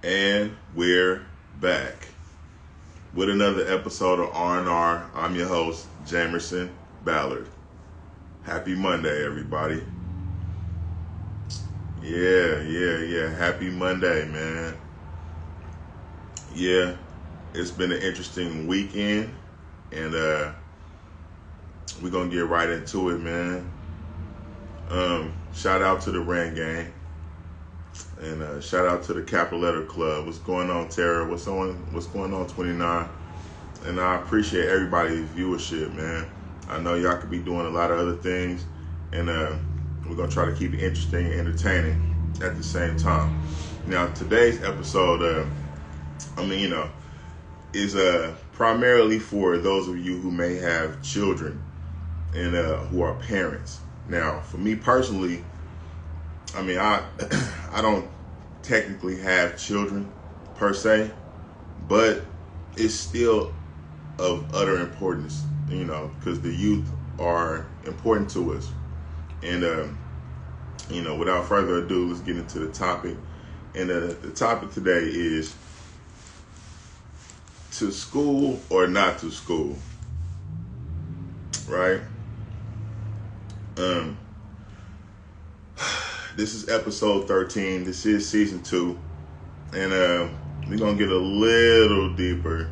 And we're back with another episode of R&R. I'm your host, Jamerson, Ballard. Happy Monday, everybody. Yeah. Happy Monday, man. Yeah, it's been an interesting weekend, and we're going to get right into it, man. Shout out to the Rand Gang. And shout out to the Capital Letter Club. What's going on, Tara? What's going on, 29? And I appreciate everybody's viewership, man. I know y'all could be doing a lot of other things, and we're gonna try to keep it interesting and entertaining at the same time. Now, today's episode, is primarily for those of you who may have children and who are parents. Now, for me personally, I don't technically have children per se, but it's still of utter importance, because the youth are important to us. And, without further ado, let's get into the topic. And the topic today is to school or not to school, right? This is episode 13. This is season 2. And we're going to get a little deeper.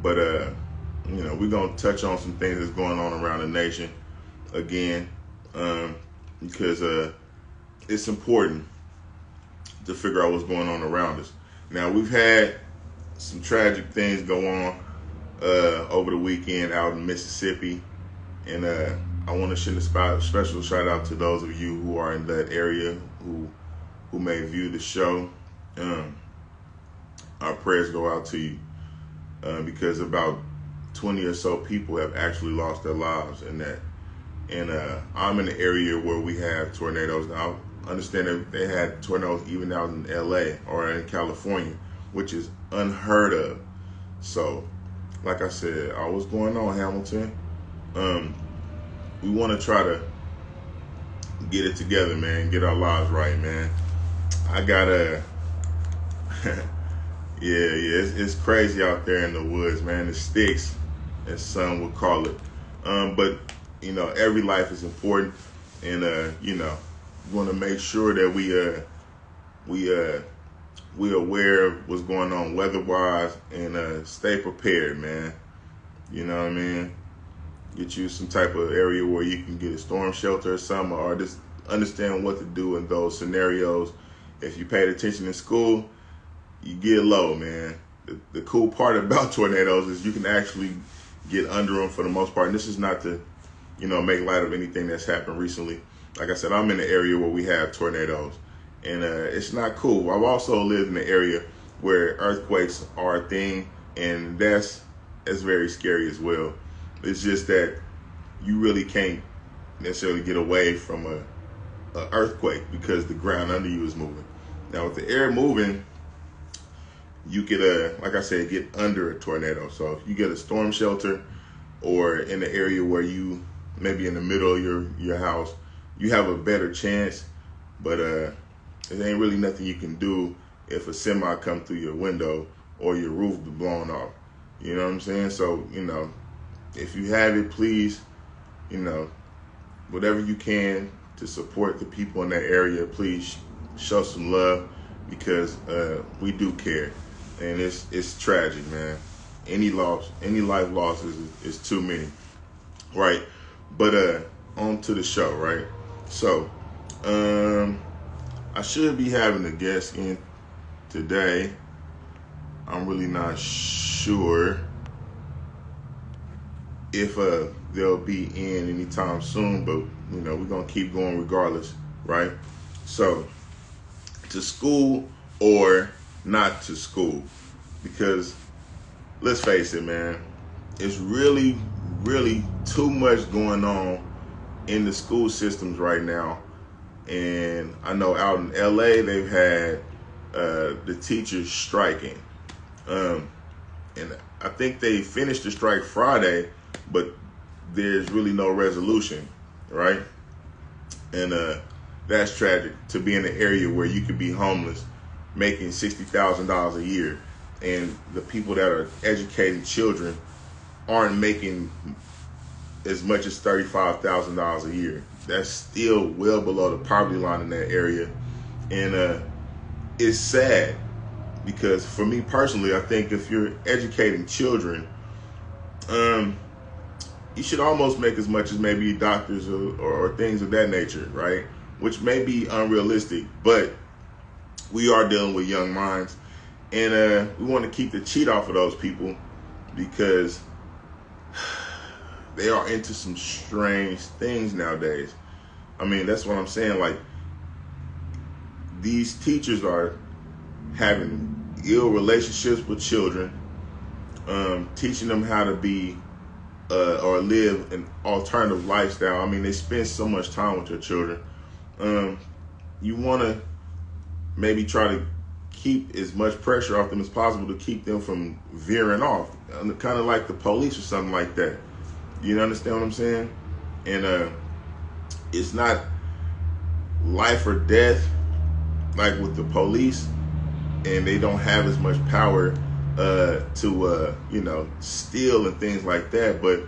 But, we're going to touch on some things that's going on around the nation again. Because it's important to figure out what's going on around us. Now, we've had some tragic things go on over the weekend out in Mississippi. And I want to send a special shout out to those of you who are in that area who may view the show. Our prayers go out to you because about 20 or so people have actually lost their lives in that. And I'm in an area where we have tornadoes. Now, I understand that they had tornadoes even out in LA or in California, which is unheard of. So, like I said, what's going on, Hamilton? We want to try to get it together, man. Get our lives right, man. I gotta, it's crazy out there in the woods, man. The sticks, as some would call it. But every life is important, and we want to make sure that we aware of what's going on weather-wise, and stay prepared, man. You know what I mean? Get you some type of area where you can get a storm shelter or something, or just understand what to do in those scenarios. If you paid attention in school, you get low, man. The cool part about tornadoes is you can actually get under them for the most part. And this is not to, make light of anything that's happened recently. Like I said, I'm in the area where we have tornadoes, and it's not cool. I've also lived in an area where earthquakes are a thing, and that's very scary as well. It's just that you really can't necessarily get away from a earthquake because the ground under you is moving. Now, with the air moving, you could, like I said, get under a tornado. So if you get a storm shelter or in the area where you maybe in the middle of your house, you have a better chance. But there ain't really nothing you can do if a semi come through your window or your roof be blown off. You know what I'm saying? So, if you have it, please, whatever you can to support the people in that area, please show some love, because we do care, and it's tragic, man. Any life loss is too many, right? But on to the show, right? So, I should be having a guest in today. I'm really not sure if they'll be in anytime soon, but we're gonna keep going regardless, right? So, to school or not to school, because let's face it, man, it's really too much going on in the school systems right now. And I know out in LA they've had the teachers striking, and I think they finished the strike Friday, but there's really no resolution, right? And that's tragic, to be in an area where you could be homeless making $60,000 a year, and the people that are educating children aren't making as much as $35,000 a year. That's still well below the poverty line in that area, and it's sad because for me personally, I think if you're educating children, you should almost make as much as maybe doctors or things of that nature, right? Which may be unrealistic, but we are dealing with young minds, and we want to keep the cheat off of those people because they are into some strange things nowadays. I mean, that's what I'm saying. Like, these teachers are having ill relationships with children, teaching them how to be or live an alternative lifestyle. I mean, they spend so much time with your children. You want to maybe try to keep as much pressure off them as possible to keep them from veering off, kind of like the police or something like that. You understand what I'm saying? And it's not life or death like with the police, and they don't have as much power to steal and things like that, but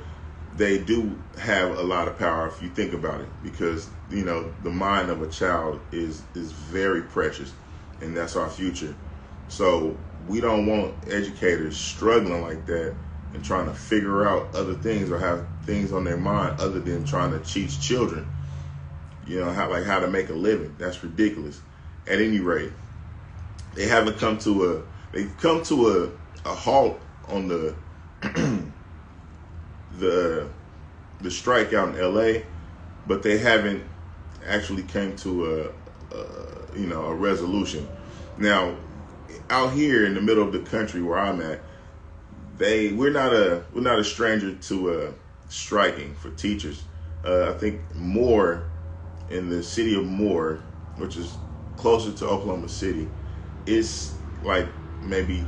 they do have a lot of power if you think about it, because the mind of a child is very precious, and that's our future. So we don't want educators struggling like that and trying to figure out other things or have things on their mind other than trying to teach children, how to make a living. That's ridiculous. At any rate, they've come to a halt on the the strike out in LA, but they haven't actually came to a resolution. Now, out here in the middle of the country where I'm at, we're not a stranger to striking for teachers. I think Moore, in the city of Moore, which is closer to Oklahoma City, it's like maybe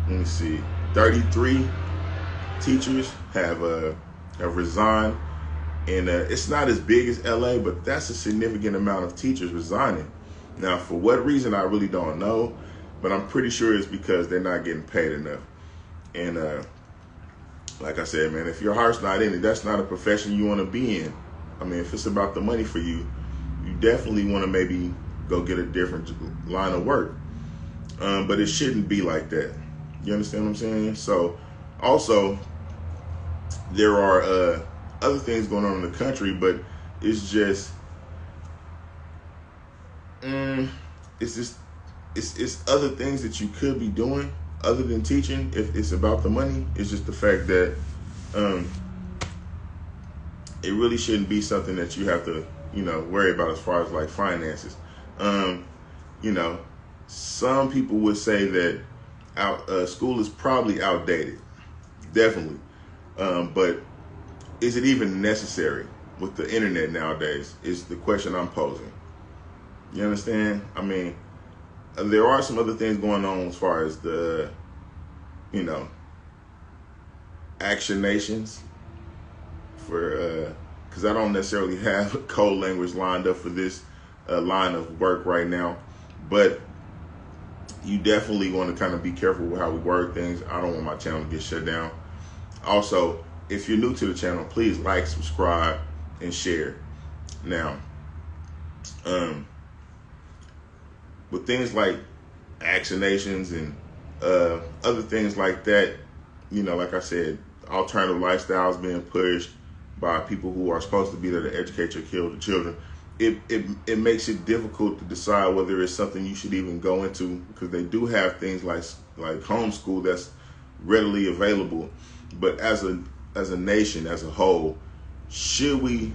33 teachers have resigned, and it's not as big as LA, but that's a significant amount of teachers resigning. Now, for what reason, I really don't know, but I'm pretty sure it's because they're not getting paid enough. And like I said, man, if your heart's not in it, that's not a profession you want to be in. I mean, if it's about the money for you, you definitely want to maybe go get a different line of work. But it shouldn't be like that. You understand what I'm saying? So, also, there are other things going on in the country, but it's just, it's other things that you could be doing other than teaching. If it's about the money, it's just the fact that it really shouldn't be something that you have to, worry about as far as like finances. Some people would say that school is probably outdated, definitely. But is it even necessary with the internet nowadays is the question I'm posing. You understand? I mean, there are some other things going on as far as the, action nations for, because I don't necessarily have code language lined up for this line of work right now, but you definitely want to kind of be careful with how we word things. I don't want my channel to get shut down. Also, if you're new to the channel, please like, subscribe, and share. Now, with things like vaccinations and other things like that, like I said, alternative lifestyles being pushed by people who are supposed to be there to educate your children, it makes it difficult to decide whether it's something you should even go into, because they do have things like homeschool that's readily available. But as a nation, as a whole, should we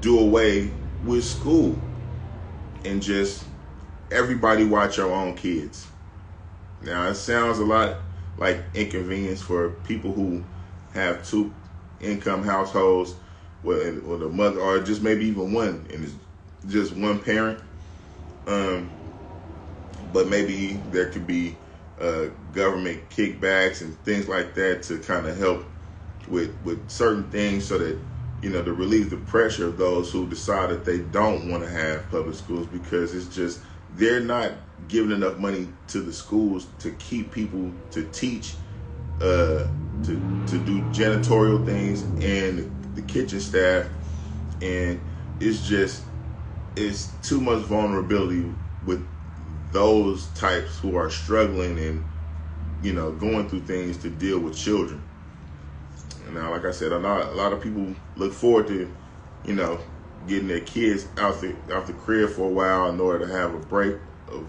do away with school and just everybody watch your own kids? Now, it sounds a lot like inconvenience for people who have two income households with a mother, or just maybe even one, and it's just one parent. But maybe there could be government kickbacks and things like that to kind of help with certain things, so that to relieve the pressure of those who decide that they don't want to have public schools, because it's just they're not giving enough money to the schools to keep people to teach, to do janitorial things and the kitchen staff, and it's too much vulnerability with those types who are struggling and going through things to deal with children. And now, like I said, a lot of people look forward to getting their kids out the crib for a while in order to have a break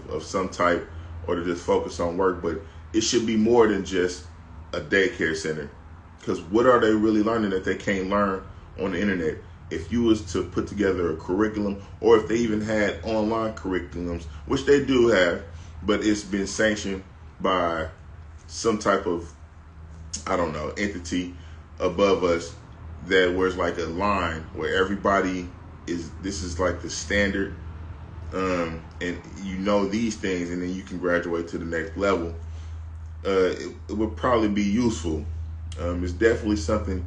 of some type, or to just focus on work. But it should be more than just a daycare center, because what are they really learning that they can't learn on the internet? If you was to put together a curriculum, or if they even had online curriculums, which they do have, but it's been sanctioned by some type of, I don't know, entity above us, that where it's like a line where everybody this is like the standard, and these things, and then you can graduate to the next level. It would probably be useful. It's definitely something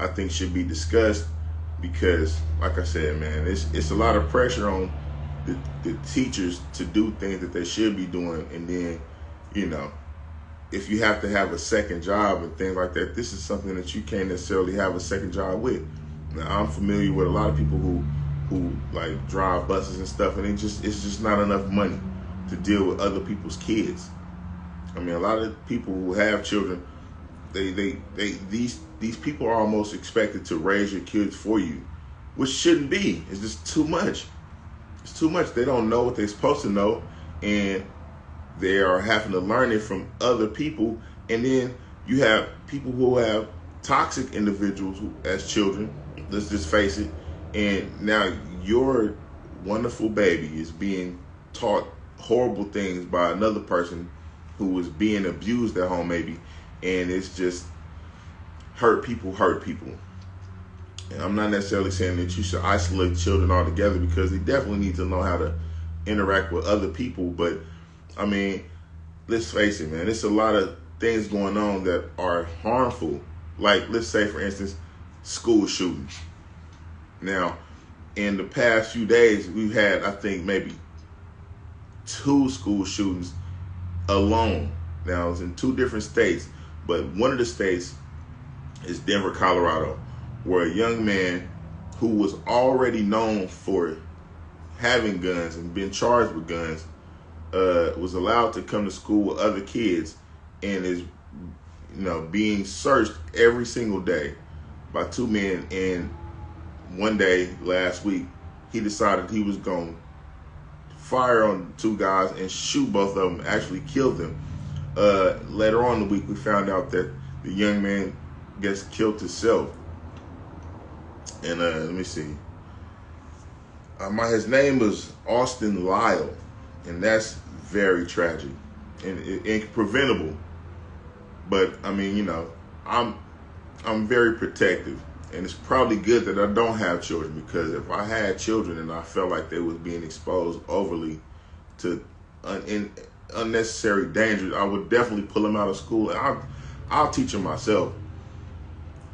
I think should be discussed, because, like I said, man, it's a lot of pressure on the teachers to do things that they should be doing, and then, if you have to have a second job and things like that, this is something that you can't necessarily have a second job with. Now, I'm familiar with a lot of people who like drive buses and stuff, and it's just not enough money to deal with other people's kids. I mean, a lot of people who have children, these people are almost expected to raise your kids for you, which shouldn't be. It's just too much. It's too much. They don't know what they're supposed to know, and they are having to learn it from other people. And then you have people who have toxic individuals as children, let's just face it, and now your wonderful baby is being taught horrible things by another person who was being abused at home, maybe, and it's just hurt people. And I'm not necessarily saying that you should isolate children altogether, because they definitely need to know how to interact with other people. But I mean, let's face it, man, there's a lot of things going on that are harmful. Like, let's say, for instance, school shootings. Now, in the past few days, we've had, I think, maybe 2 school shootings alone. Now, it's in 2 different states, but one of the states is Denver, Colorado, where a young man who was already known for having guns and being charged with guns was allowed to come to school with other kids, and is being searched every single day by 2 men. And one day last week, he decided he was going to fire on 2 guys and shoot both of them, actually killed them. Later on in the week, we found out that the young man killed himself. And let me see. His name was Austin Lyle, and that's very tragic and preventable. But I mean, I'm very protective, and it's probably good that I don't have children, because if I had children and I felt like they was being exposed overly to unnecessary danger, I would definitely pull them out of school. And I'll teach them myself.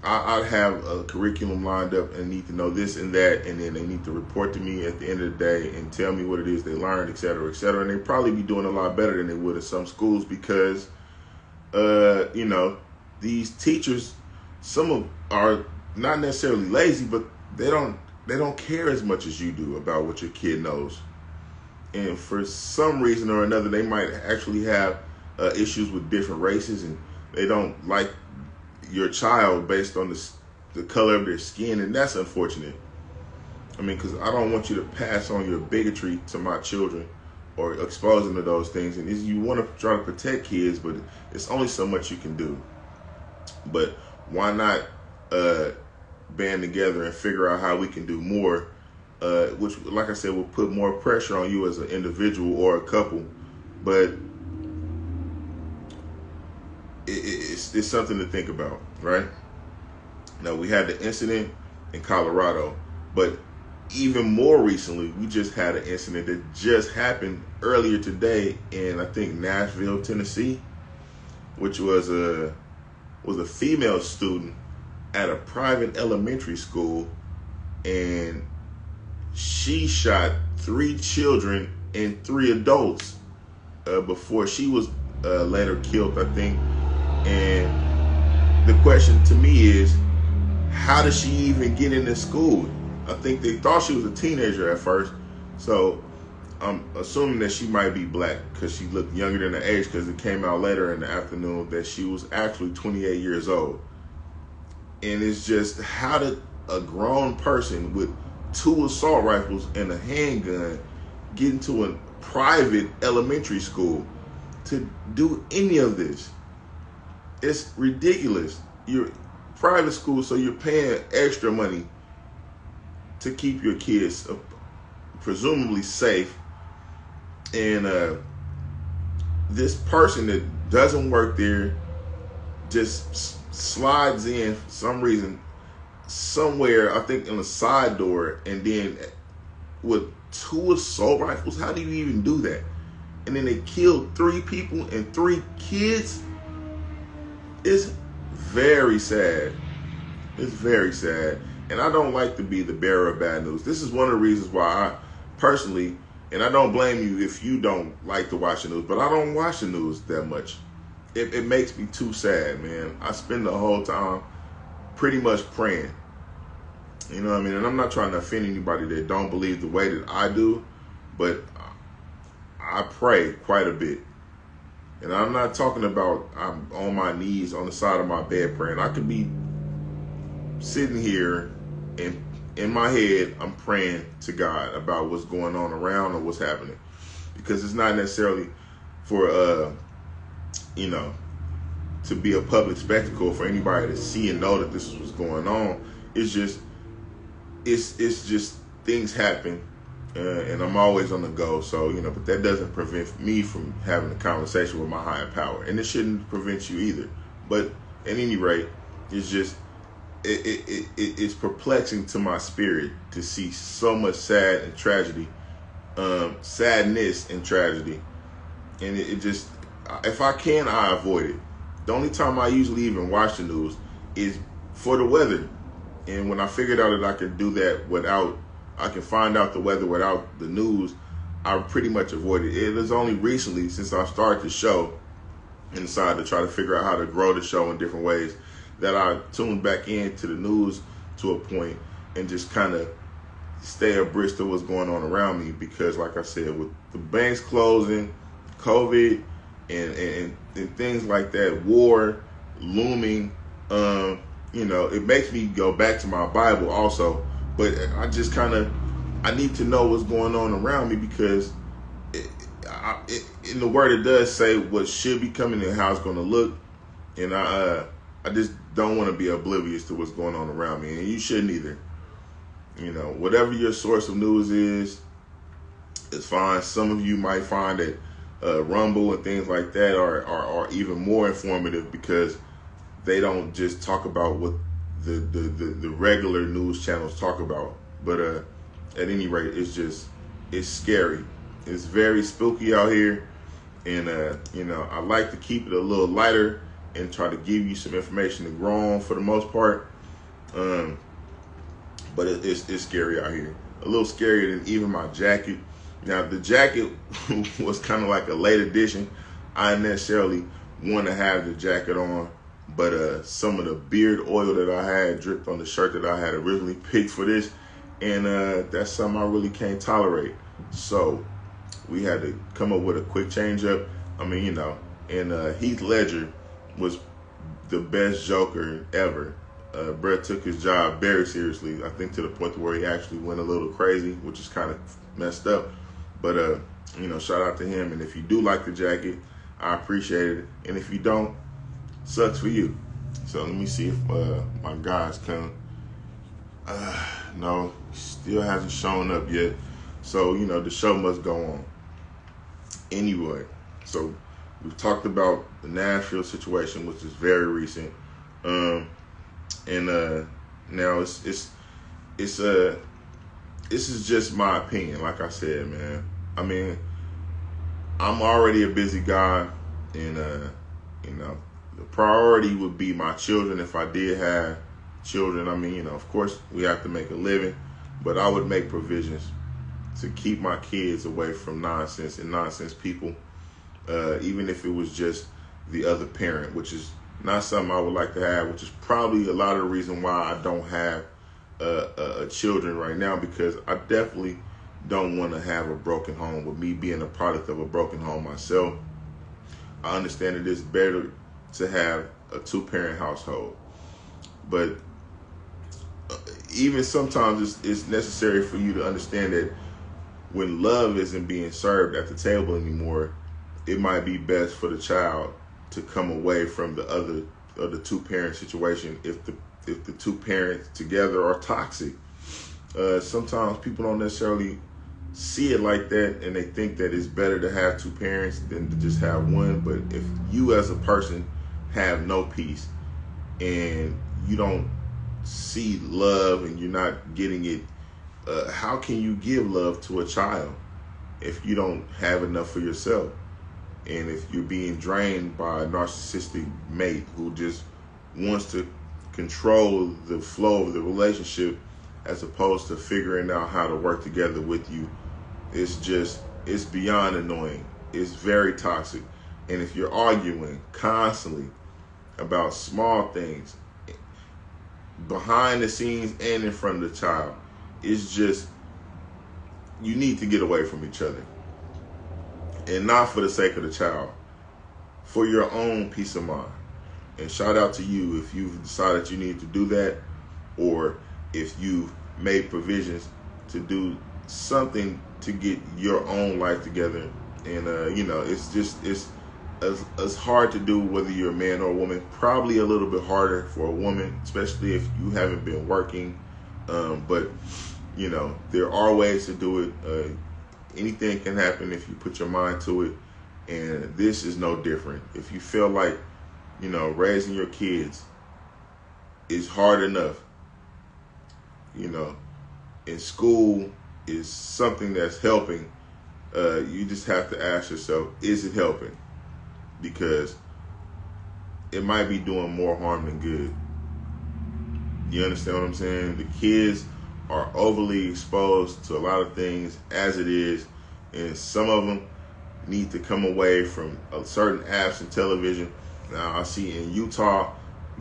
I'd have a curriculum lined up and need to know this and that, and then they need to report to me at the end of the day and tell me what it is they learned, et cetera, et cetera. And they'd probably be doing a lot better than they would at some schools, because, these teachers, some of are not necessarily lazy, but they don't care as much as you do about what your kid knows. And for some reason or another, they might actually have issues with different races, and they don't like your child based on the color of their skin, and that's unfortunate. I mean, because I don't want you to pass on your bigotry to my children or expose them to those things. And you want to try to protect kids, but it's only so much you can do. But why not band together and figure out how we can do more, which, like I said, will put more pressure on you as an individual or a couple. But it's something to think about, right? Now, we had the incident in Colorado, but even more recently, we just had an incident that just happened earlier today in, I think, Nashville, Tennessee, which was a female student at a private elementary school, and she shot 3 children and 3 adults before she was later killed, I think. And the question to me is, how did she even get into school? I think they thought she was a teenager at first, so I'm assuming that she might be black because she looked younger than her age, because it came out later in the afternoon that she was actually 28 years old. And it's just, how did a grown person with 2 assault rifles and a handgun get into a private elementary school to do any of this? It's ridiculous. You're private school, so you're paying extra money to keep your kids presumably safe. And this person that doesn't work there just slides in for some reason somewhere, I think in a side door, and then with 2 assault rifles. How do you even do that? And then they killed 3 people and 3 kids. It's very sad. It's very sad. And I don't like to be the bearer of bad news. This is one of the reasons why I personally, and I don't blame you if you don't like to watch the news, but I don't watch the news that much. It makes me too sad, man. I spend the whole time pretty much praying. You know what I mean? And I'm not trying to offend anybody that don't believe the way that I do, but I pray quite a bit. And I'm not talking about I'm on my knees on the side of my bed praying. I could be sitting here and in my head, I'm praying to God about what's going on around or what's happening. Because it's not necessarily for, to be a public spectacle for anybody to see and know that this is what's going on. It's just things happen, and I'm always on the go. So, but that doesn't prevent me from having a conversation with my higher power. And it shouldn't prevent you either. But at any rate, it's just, it's perplexing to my spirit to see so much sadness and tragedy. And it just, if I can, I avoid it. The only time I usually even watch the news is for the weather. And when I figured out that I could do that I can find out the weather without the news, I pretty much avoided it. It was only recently, since I started the show and decided to try to figure out how to grow the show in different ways, that I tuned back into the news to a point and just kind of stay abreast of what's going on around me. Because like I said, with the banks closing, COVID, and things like that, war looming, it makes me go back to my Bible also. But I just I need to know what's going on around me, because in the Word it does say what should be coming and how it's going to look. And I just don't want to be oblivious to what's going on around me. And you shouldn't either. Whatever your source of news is, it's fine. Some of you might find that Rumble and things like that are even more informative, because they don't just talk about what the regular news channels talk about. But at any rate, it's scary. It's very spooky out here. And I like to keep it a little lighter and try to give you some information to grow on for the most part. But it's scary out here. A little scarier than even my jacket. Now, the jacket was kind of like a late addition. I didn't necessarily want to have the jacket on, but some of the beard oil that I had dripped on the shirt that I had originally picked for this, and that's something I really can't tolerate. So we had to come up with a quick change up. And Heath Ledger was the best Joker ever. Brett took his job very seriously, I think to the point where he actually went a little crazy, which is kind of messed up. But, shout out to him. And if you do like the jacket, I appreciate it. And if you don't, sucks for you. So let me see if my guys come. No, still hasn't shown up yet. So, the show must go on. Anyway, so we've talked about the Nashville situation, which is very recent. Now this is just my opinion. Like I said, man, I'm already a busy guy, and the priority would be my children. If I did have children, of course we have to make a living, but I would make provisions to keep my kids away from nonsense and nonsense people. even if it was just the other parent, which is not something I would like to have, which is probably a lot of the reason why I don't have children right now, because I definitely don't want to have a broken home, with me being a product of a broken home myself. I understand it is better to have a two-parent household, but even sometimes it's necessary for you to understand that when love isn't being served at the table anymore, it might be best for the child to come away from the two-parent situation if the two parents together are toxic. Sometimes people don't necessarily see it like that, and they think that it's better to have two parents than to just have one. But if you as a person have no peace and you don't see love and you're not getting it, how can you give love to a child if you don't have enough for yourself? And if you're being drained by a narcissistic mate who just wants to control the flow of the relationship as opposed to figuring out how to work together with you, it's beyond annoying. It's very toxic. And if you're arguing constantly about small things behind the scenes and in front of the child, it's just, you need to get away from each other. And not for the sake of the child, for your own peace of mind. And shout out to you if you've decided you need to do that, or if you've made provisions to do something to get your own life together. And it's hard to do whether you're a man or a woman. Probably a little bit harder for a woman, especially if you haven't been working. But there are ways to do it. Anything can happen if you put your mind to it, and this is no different. If you feel like raising your kids is hard enough, and school is something that's helping, you just have to ask yourself, is it helping? Because it might be doing more harm than good. You understand what I'm saying? The kids are overly exposed to a lot of things as it is, and some of them need to come away from certain apps and television. Now, I see in Utah,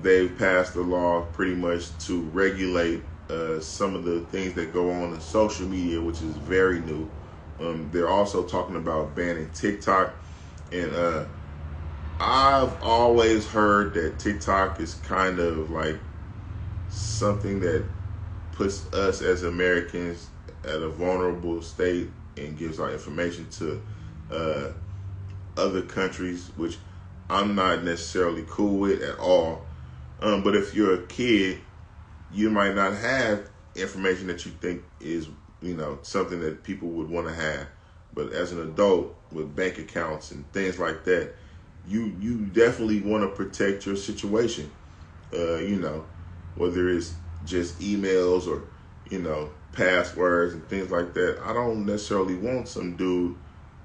they've passed a law pretty much to regulate some of the things that go on in social media, which is very new. They're also talking about banning TikTok, and I've always heard that TikTok is kind of like something that puts us as Americans at a vulnerable state and gives our information to other countries, which I'm not necessarily cool with at all. But if you're a kid, you might not have information that you think is, something that people would want to have. But as an adult with bank accounts and things like that, you definitely want to protect your situation. Whether it's just emails or, passwords and things like that. I don't necessarily want some dude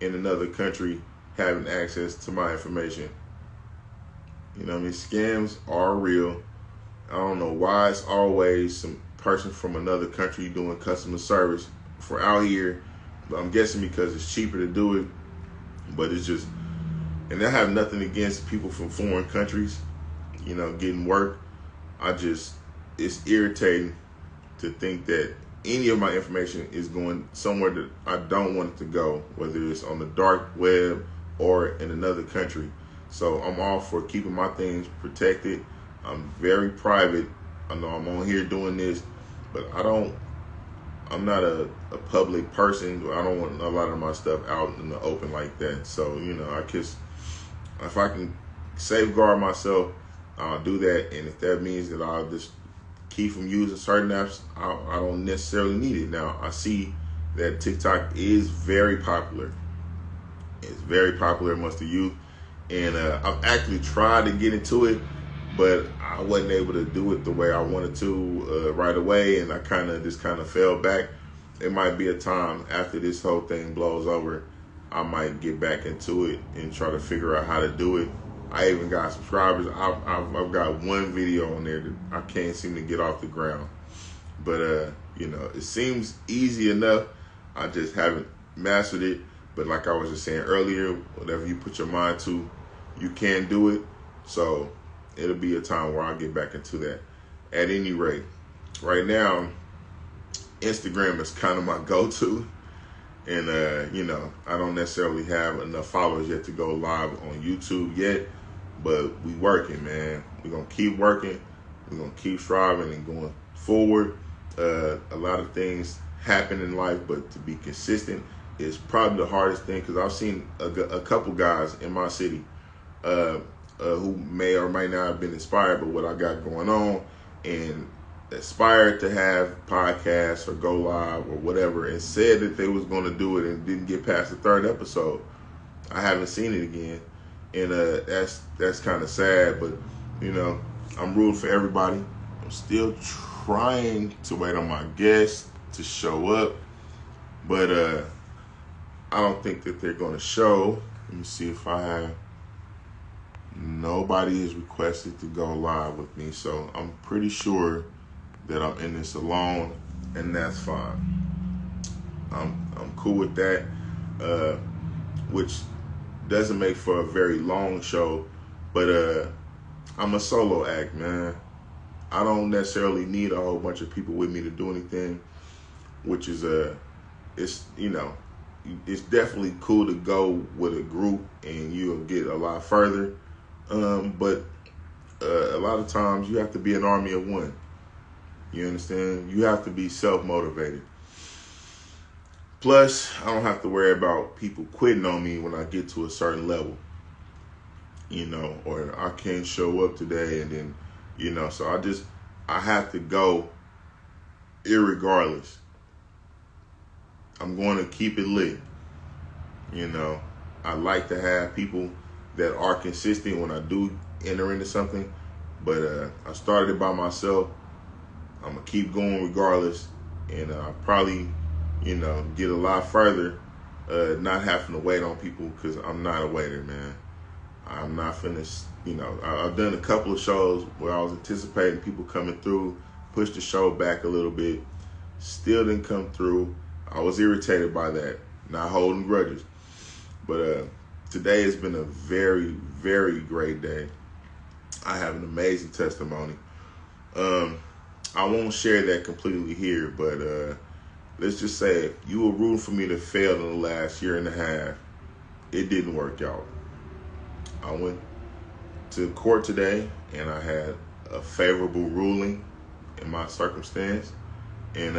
in another country having access to my information. Scams are real. I don't know why it's always some person from another country doing customer service for out here. But I'm guessing because it's cheaper to do it. But it's just, and I have nothing against people from foreign countries, getting work. It's irritating to think that any of my information is going somewhere that I don't want it to go, whether it's on the dark web or in another country. So I'm all for keeping my things protected. I'm very private. I know I'm on here doing this, but I'm not a public person. I don't want a lot of my stuff out in the open like that. So, if I can safeguard myself, I'll do that. And if that means that I'll just keep from using certain apps, I don't necessarily need it. Now, I see that TikTok is very popular. It's very popular amongst the youth. And I've actually tried to get into it, but I wasn't able to do it the way I wanted to right away. And I kind of fell back. It might be a time after this whole thing blows over, I might get back into it and try to figure out how to do it. I even got subscribers. I've got one video on there that I can't seem to get off the ground. But, it seems easy enough. I just haven't mastered it. But like I was just saying earlier, whatever you put your mind to, you can do it. So it'll be a time where I'll get back into that. At any rate, right now, Instagram is kind of my go-to. And, I don't necessarily have enough followers yet to go live on YouTube yet. But we working, man. We're going to keep working. We're going to keep striving and going forward. A lot of things happen in life, but to be consistent is probably the hardest thing, because I've seen a couple guys in my city who may or may not have been inspired by what I got going on and aspired to have podcasts or go live or whatever, and said that they was going to do it and didn't get past the 3rd episode. I haven't seen it again, and that's kind of sad. But I'm rooting for everybody. I'm still trying to wait on my guests to show up, but I don't think that they're going to show. Let me see if I have. Nobody has requested to go live with me, so I'm pretty sure that I'm in this alone, and that's fine. I'm cool with that, which doesn't make for a very long show, but I'm a solo act, man. I don't necessarily need a whole bunch of people with me to do anything, which is it's definitely cool to go with a group and you'll get a lot further. But a lot of times you have to be an army of one. You understand? You have to be self-motivated. Plus, I don't have to worry about people quitting on me when I get to a certain level. Or I can't show up today, and then, so I have to go irregardless. I'm going to keep it lit. I like to have people that are consistent when I do enter into something, but I started it by myself. I'm going to keep going regardless, and I'll probably, get a lot further not having to wait on people, because I'm not a waiter, man. I'm not finished. I've done a couple of shows where I was anticipating people coming through, pushed the show back a little bit, still didn't come through. I was irritated by that, not holding grudges. But today has been a very, very great day. I have an amazing testimony. I won't share that completely here, but let's just say you were rooting for me to fail in the last year and a half. It didn't work out. I went to court today, and I had a favorable ruling in my circumstance, and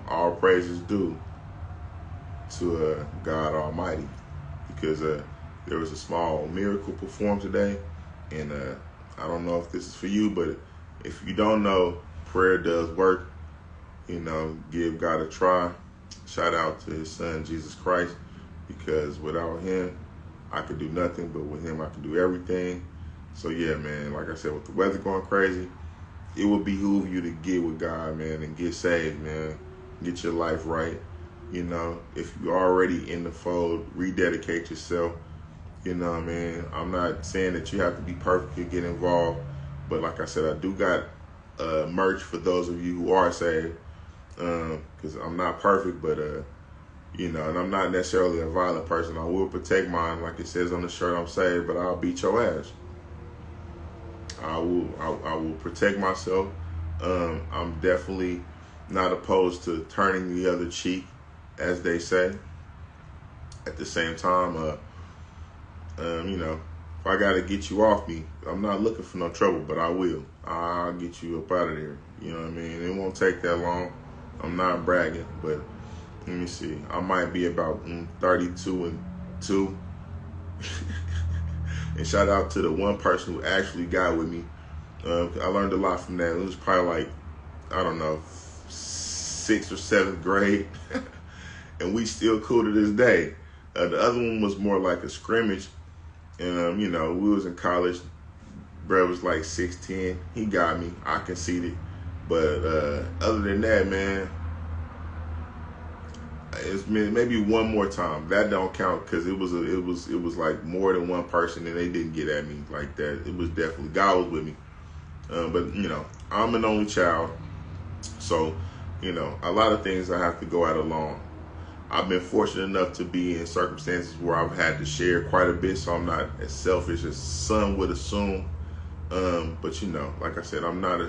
all praises due to God Almighty, because there was a small miracle performed today, and I don't know if this is for you, but if you don't know, prayer does work. Give God a try. Shout out to His Son Jesus Christ, because without Him I could do nothing, but with Him I could do everything. So yeah, man, like I said, with the weather going crazy, it would behoove you to get with God, man, and get saved, man. Get your life right. If you're already in the fold, rededicate yourself. I'm not saying that you have to be perfect to get involved, but like I said, I do got merch for those of you who are saved, because I'm not perfect, but and I'm not necessarily a violent person. I will protect mine, like it says on the shirt, I'm saved, but I'll beat your ass. I will protect myself. I'm definitely not opposed to turning the other cheek, as they say. At the same time, if I got to get you off me, I'm not looking for no trouble, but I will. I'll get you up out of there. You know what I mean? It won't take that long. I'm not bragging, but let me see. I might be about 32-2. And shout out to the one person who actually got with me. I learned a lot from that. It was probably 6th or 7th grade. And we still cool to this day. The other one was more like a scrimmage. And, we was in college. Bro was like 6'10". He got me. I conceded. But other than that, man, it's maybe one more time. That don't count, because it was like more than one person, and they didn't get at me like that. It was definitely God was with me. But I'm an only child, so a lot of things I have to go out alone. I've been fortunate enough to be in circumstances where I've had to share quite a bit, so I'm not as selfish as some would assume. But you know, like I said, I'm not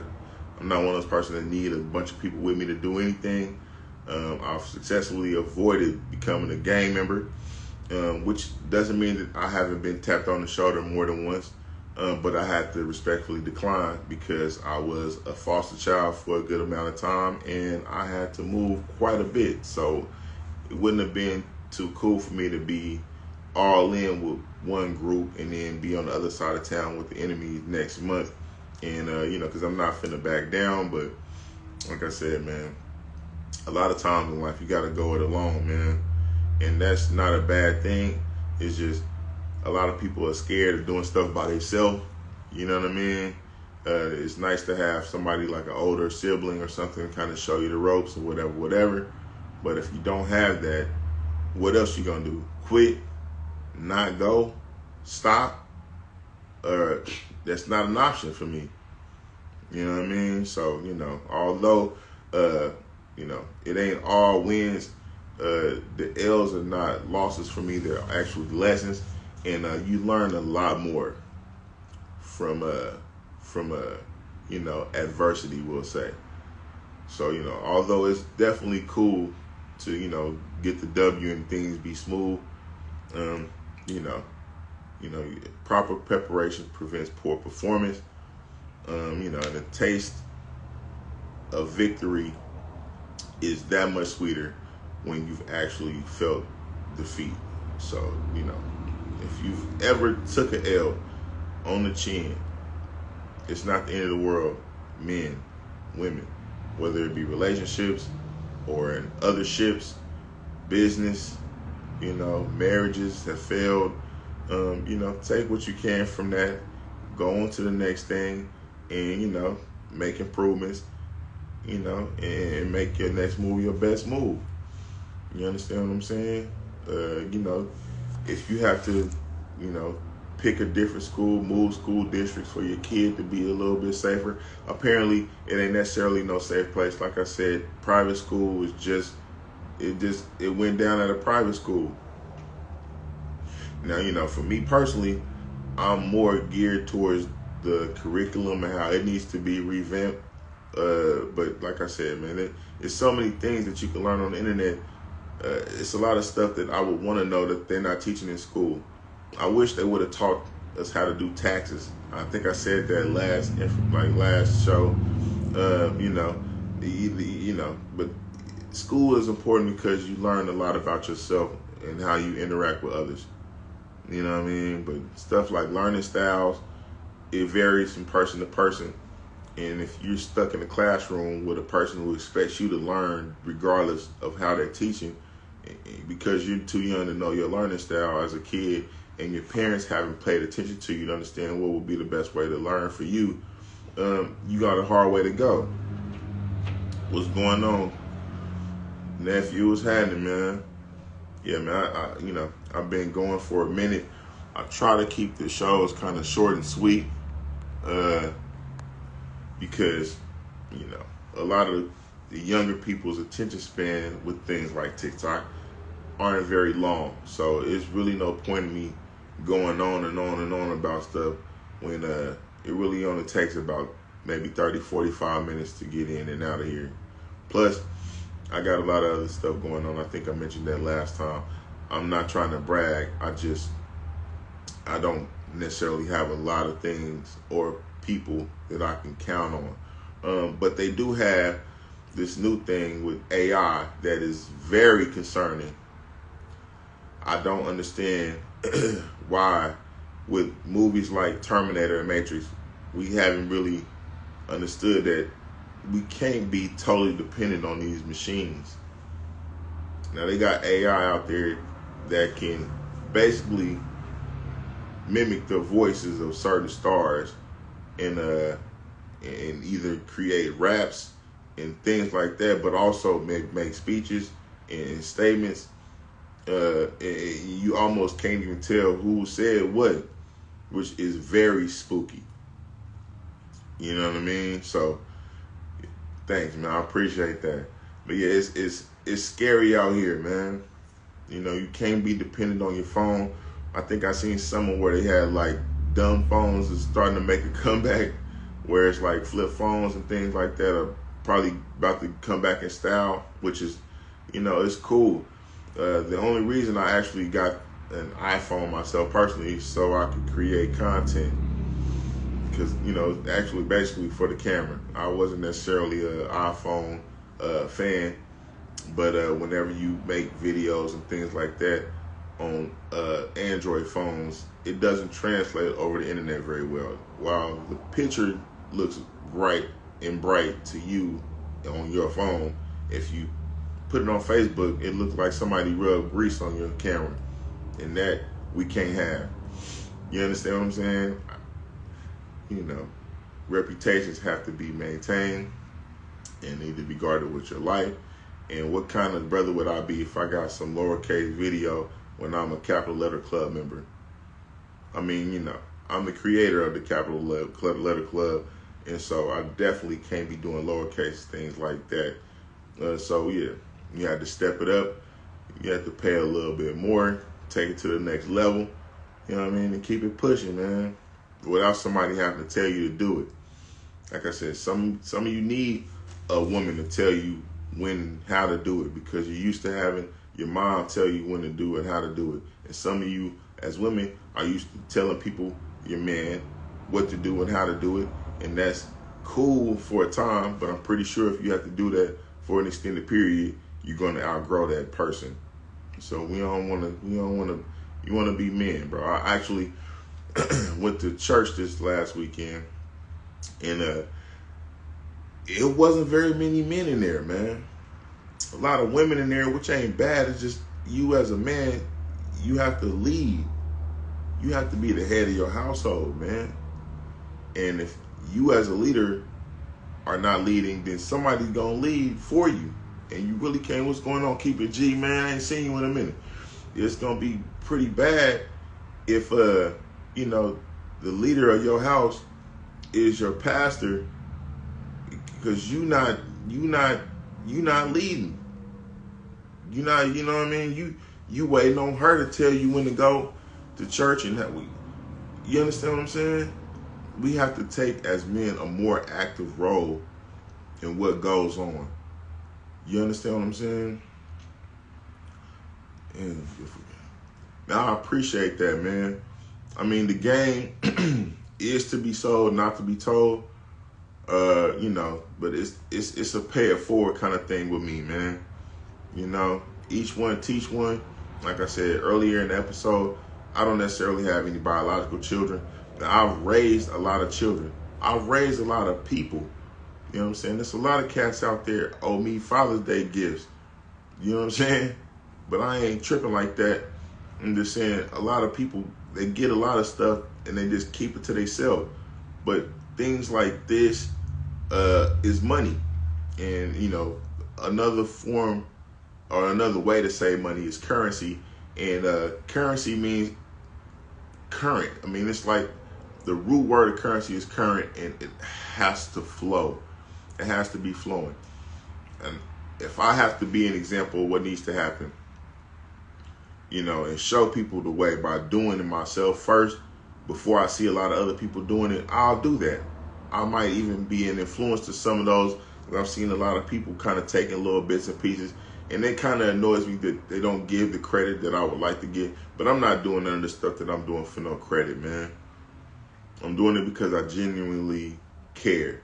one of those persons that need a bunch of people with me to do anything. I've successfully avoided becoming a gang member, which doesn't mean that I haven't been tapped on the shoulder more than once. But I had to respectfully decline because I was a foster child for a good amount of time and I had to move quite a bit. So it wouldn't have been too cool for me to be all in with one group and then be on the other side of town with the enemy next month. And, you know, because I'm not finna back down. But like I said, man, a lot of times in life you got to go it alone, man. And that's not a bad thing. It's just a lot of people are scared of doing stuff by themselves. You know what I mean? It's nice to have somebody like an older sibling or something to kind of show you the ropes or whatever. But if you don't have that, what else you gonna do? Quit? Not go? Stop? That's not an option for me. You know what I mean? So, you know, although, you know, it ain't all wins, the L's are not losses for me. They're actually lessons. And you learn a lot more from you know, adversity, we'll say. So, you know, although it's definitely cool to, you know, get the W and things be smooth, you know, proper preparation prevents poor performance. You know, and the taste of victory is that much sweeter when you've actually felt defeat. So, you know, if you've ever took an L on the chin, it's not the end of the world. Men, women, whether it be relationships or in other ships, business, you know, marriages have failed. You know, take what you can from that, go on to the next thing, and, you know, make improvements, you know, and make your next move your best move. You understand what I'm saying? You know, if you have to, you know, pick a different school, move school districts for your kid to be a little bit safer. Apparently, it ain't necessarily no safe place. Like I said, private school is it went down at a private school. Now, you know, for me personally, I'm more geared towards the curriculum and how it needs to be revamped. But like I said, man, it's so many things that you can learn on the internet. It's a lot of stuff that I would want to know that they're not teaching in school. I wish they would have taught us how to do taxes. I think I said that last show. You know, but school is important because you learn a lot about yourself and how you interact with others. You know what I mean? But stuff like learning styles, it varies from person to person. And if you're stuck in a classroom with a person who expects you to learn regardless of how they're teaching, because you're too young to know your learning style as a kid, and your parents haven't paid attention to you to understand what would be the best way to learn for you, you got a hard way to go. What's going on, nephew? What's happening, man? Yeah, man, you know, I've been going for a minute. I try to keep the shows kind of short and sweet, because, you know, a lot of the younger people's attention span with things like TikTok aren't very long. So it's really no point in me going on and on and on about stuff when it really only takes about maybe 30, 45 minutes to get in and out of here. Plus, I got a lot of other stuff going on. I think I mentioned that last time. I'm not trying to brag. I don't necessarily have a lot of things or people that I can count on. But they do have this new thing with AI that is very concerning. I don't understand why with movies like Terminator and Matrix, we haven't really understood that we can't be totally dependent on these machines. Now they got AI out there that can basically mimic the voices of certain stars and either create raps and things like that, but also make speeches and statements. And you almost can't even tell who said what, which is very spooky. You know what I mean? So, thanks, man. I appreciate that. But yeah, it's scary out here, man. You know, you can't be dependent on your phone. I think I seen someone where they had like dumb phones is starting to make a comeback, where it's like flip phones and things like that are probably about to come back in style, which is, you know, it's cool. The only reason I actually got an iPhone myself personally is so I could create content, because, you know, actually basically for the camera. I wasn't necessarily an iPhone fan, but whenever you make videos and things like that on Android phones, it doesn't translate over the internet very well. While the picture looks bright to you on your phone, if you put it on Facebook, it looks like somebody rubbed grease on your camera, and that we can't have. You understand what I'm saying? You know, reputations have to be maintained and need to be guarded with your life. And what kind of brother would I be if I got some lowercase video when I'm a capital letter club member? I mean, you know, I'm the creator of the capital letter club, and so I definitely can't be doing lowercase things like that. So yeah, you have to step it up. You have to pay a little bit more, take it to the next level. You know what I mean? And keep it pushing, man, without somebody having to tell you to do it. Like I said, some of you need a woman to tell you how to do it, because you're used to having your mom tell you when to do it, how to do it. And some of you as women are used to telling people, your man, what to do and how to do it. And that's cool for a time, but I'm pretty sure if you have to do that for an extended period, you're going to outgrow that person. So you want to be men, bro. I actually went to church this last weekend, and it wasn't very many men in there, man. A lot of women in there, which ain't bad. It's just you as a man, you have to lead. You have to be the head of your household, man. And if you as a leader are not leading, then somebody's going to lead for you. And you really can't. What's going on? Keep it G, man. I ain't seen you in a minute. It's going to be pretty bad if, you know, the leader of your house is your pastor, because you not leading. You know what I mean? You waiting on her to tell you when to go to church, and you understand what I'm saying? We have to take as men a more active role in what goes on. You understand what I'm saying? And now I appreciate that, man. I mean, the game is to be sold, not to be told. You know, but it's a pay it forward kind of thing with me, man. You know, each one teach one. Like I said earlier in the episode, I don't necessarily have any biological children. I've raised a lot of children. I've raised a lot of people. You know what I'm saying? There's a lot of cats out there owe me Father's Day gifts. You know what I'm saying? But I ain't tripping like that. I'm just saying, a lot of people, they get a lot of stuff and they just keep it to themselves. But things like this is money. And, you know, another form or another way to say money is currency. And currency means current. I mean, it's like the root word of currency is current, and it has to flow. It has to be flowing. And if I have to be an example of what needs to happen, you know, and show people the way by doing it myself first, before I see a lot of other people doing it, I'll do that. I might even be an influence to some of those. I've seen a lot of people kind of taking little bits and pieces, and it kind of annoys me that they don't give the credit that I would like to give. But I'm not doing none of the stuff that I'm doing for no credit, man. I'm doing it because I genuinely care.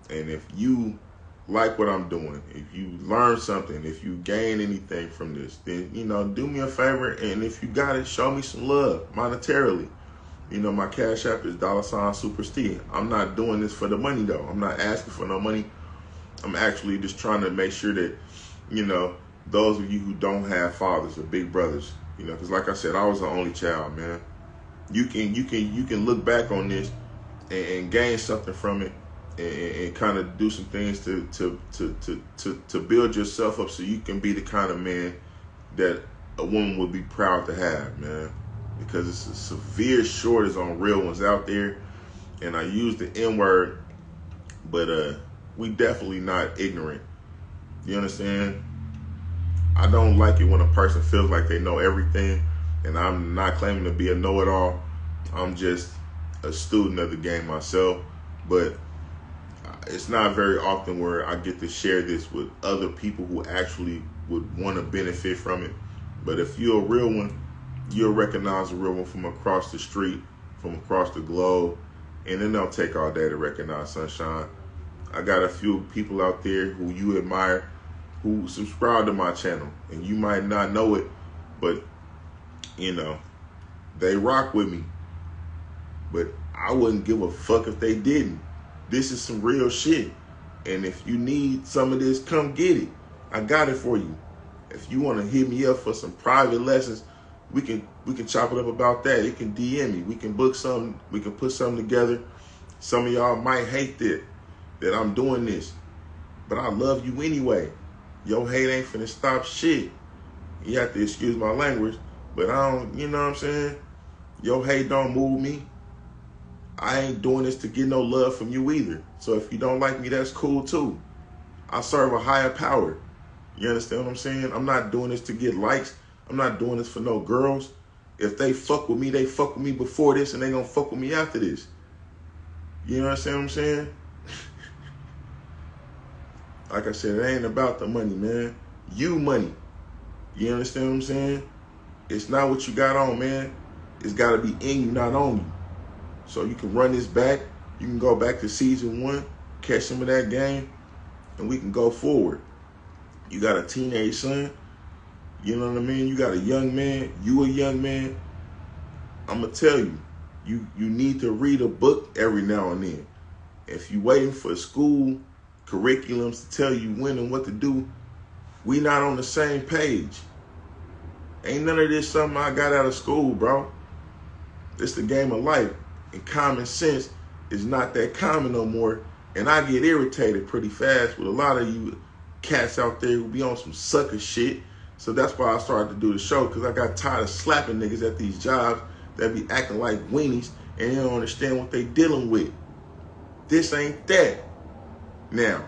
And if you like what I'm doing, if you learn something, if you gain anything from this, then, you know, do me a favor. And if you got it, show me some love monetarily. You know, my Cash App is $SuperStee. I'm not doing this for the money, though. I'm not asking for no money. I'm actually just trying to make sure that, you know, those of you who don't have fathers or big brothers, you know, because like I said, I was the only child, man. You can look back on this and gain something from it, and kind of do some things to build yourself up so you can be the kind of man that a woman would be proud to have, man. Because it's a severe shortage on real ones out there, and I use the N word, but we definitely not ignorant. You understand? I don't like it when a person feels like they know everything, and I'm not claiming to be a know-it-all. I'm just a student of the game myself, but it's not very often where I get to share this with other people who actually would want to benefit from it. But if you're a real one, you'll recognize a real one from across the street, from across the globe, and it don't take all day to recognize Sunshine. I got a few people out there who you admire who subscribe to my channel, and you might not know it, but you know, they rock with me. But I wouldn't give a fuck if they didn't. This is some real shit. And if you need some of this, come get it. I got it for you. If you want to hit me up for some private lessons, we can chop it up about that. You can DM me. We can book something. We can put something together. Some of y'all might hate that I'm doing this, but I love you anyway. Your hate ain't finna stop shit. You have to excuse my language, but I don't, you know what I'm saying? Your hate don't move me. I ain't doing this to get no love from you either. So if you don't like me, that's cool too. I serve a higher power. You understand what I'm saying? I'm not doing this to get likes. I'm not doing this for no girls. If they fuck with me, they fuck with me before this, and they gonna fuck with me after this. You understand what I'm saying? Like I said, it ain't about the money, man. You money. You understand what I'm saying? It's not what you got on, man. It's got to be in you, not on you. So you can run this back. You can go back to season 1, catch some of that game, and we can go forward. You got a teenage son. You know what I mean? You got a young man. You a young man. I'm going to tell you, you need to read a book every now and then. If you waiting for school curriculums to tell you when and what to do, we not on the same page. Ain't none of this something I got out of school, bro. It's the game of life. And common sense is not that common no more. And I get irritated pretty fast with a lot of you cats out there who be on some sucker shit. So that's why I started to do the show, because I got tired of slapping niggas at these jobs that be acting like weenies and they don't understand what they dealing with. This ain't that. Now,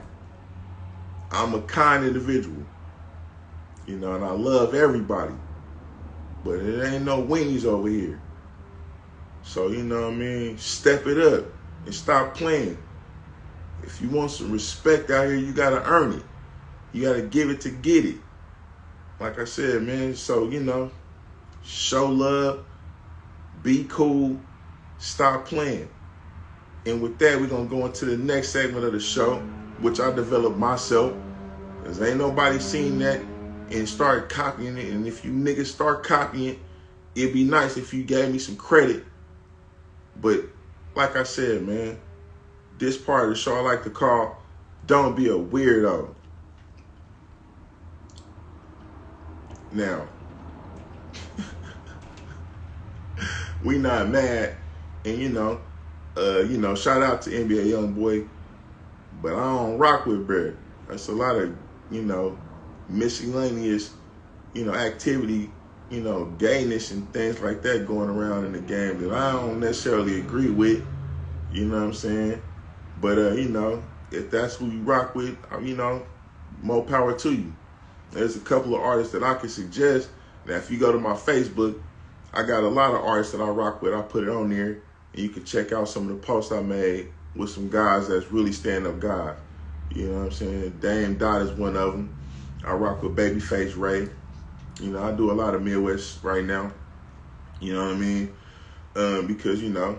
I'm a kind individual, you know, and I love everybody, but it ain't no weenies over here. So, you know what I mean? Step it up and stop playing. If you want some respect out here, you got to earn it. You got to give it to get it. Like I said, man, so, you know, show love, be cool, stop playing. And with that, we're going to go into the next segment of the show, which I developed myself, because ain't nobody seen that and started copying it. And if you niggas start copying it, it'd be nice if you gave me some credit. But like I said, man, this part of the show I like to call Don't Be a Weirdo. Now, we not mad, and you know, shout out to NBA Youngboy, but I don't rock with Brad. That's a lot of, you know, miscellaneous, you know, activity, you know, gayness and things like that going around in the game that I don't necessarily agree with. You know what I'm saying? But you know, if that's who you rock with, you know, more power to you. There's a couple of artists that I can suggest. Now, if you go to my Facebook, I got a lot of artists that I rock with. I put it on there, and you can check out some of the posts I made with some guys that's really stand-up guys. You know what I'm saying? Dame Dot is one of them. I rock with Babyface Ray. You know, I do a lot of Midwest right now. You know what I mean? Because, you know,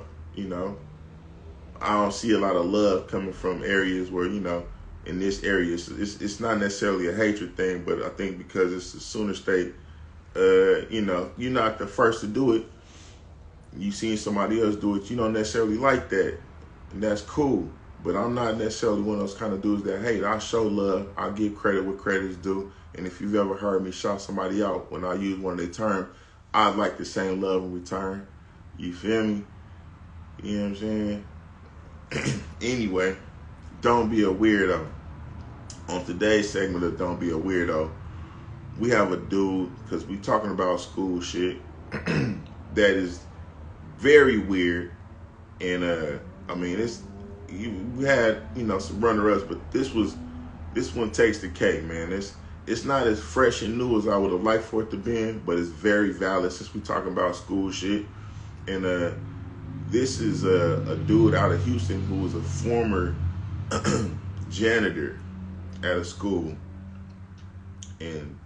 I don't see a lot of love coming from areas where, you know, in this area, it's not necessarily a hatred thing, but I think because it's the Sooner State, you know, you're not the first to do it. You seen somebody else do it, you don't necessarily like that, and that's cool. But I'm not necessarily one of those kind of dudes that hate. I show love. I give credit where credit is due. And if you've ever heard me shout somebody out when I use one of their terms, I'd like the same love in return. You feel me? You know what I'm saying? Anyway, don't be a weirdo. On today's segment of Don't Be a Weirdo, we have a dude, because we talking about school shit, that is very weird. And, I mean, we had, you know, some runner-ups, but this one takes the cake, man. it's not as fresh and new as I would have liked for it to be, but it's very valid since we talking about school shit. And this is a dude out of Houston who was a former janitor at a school, and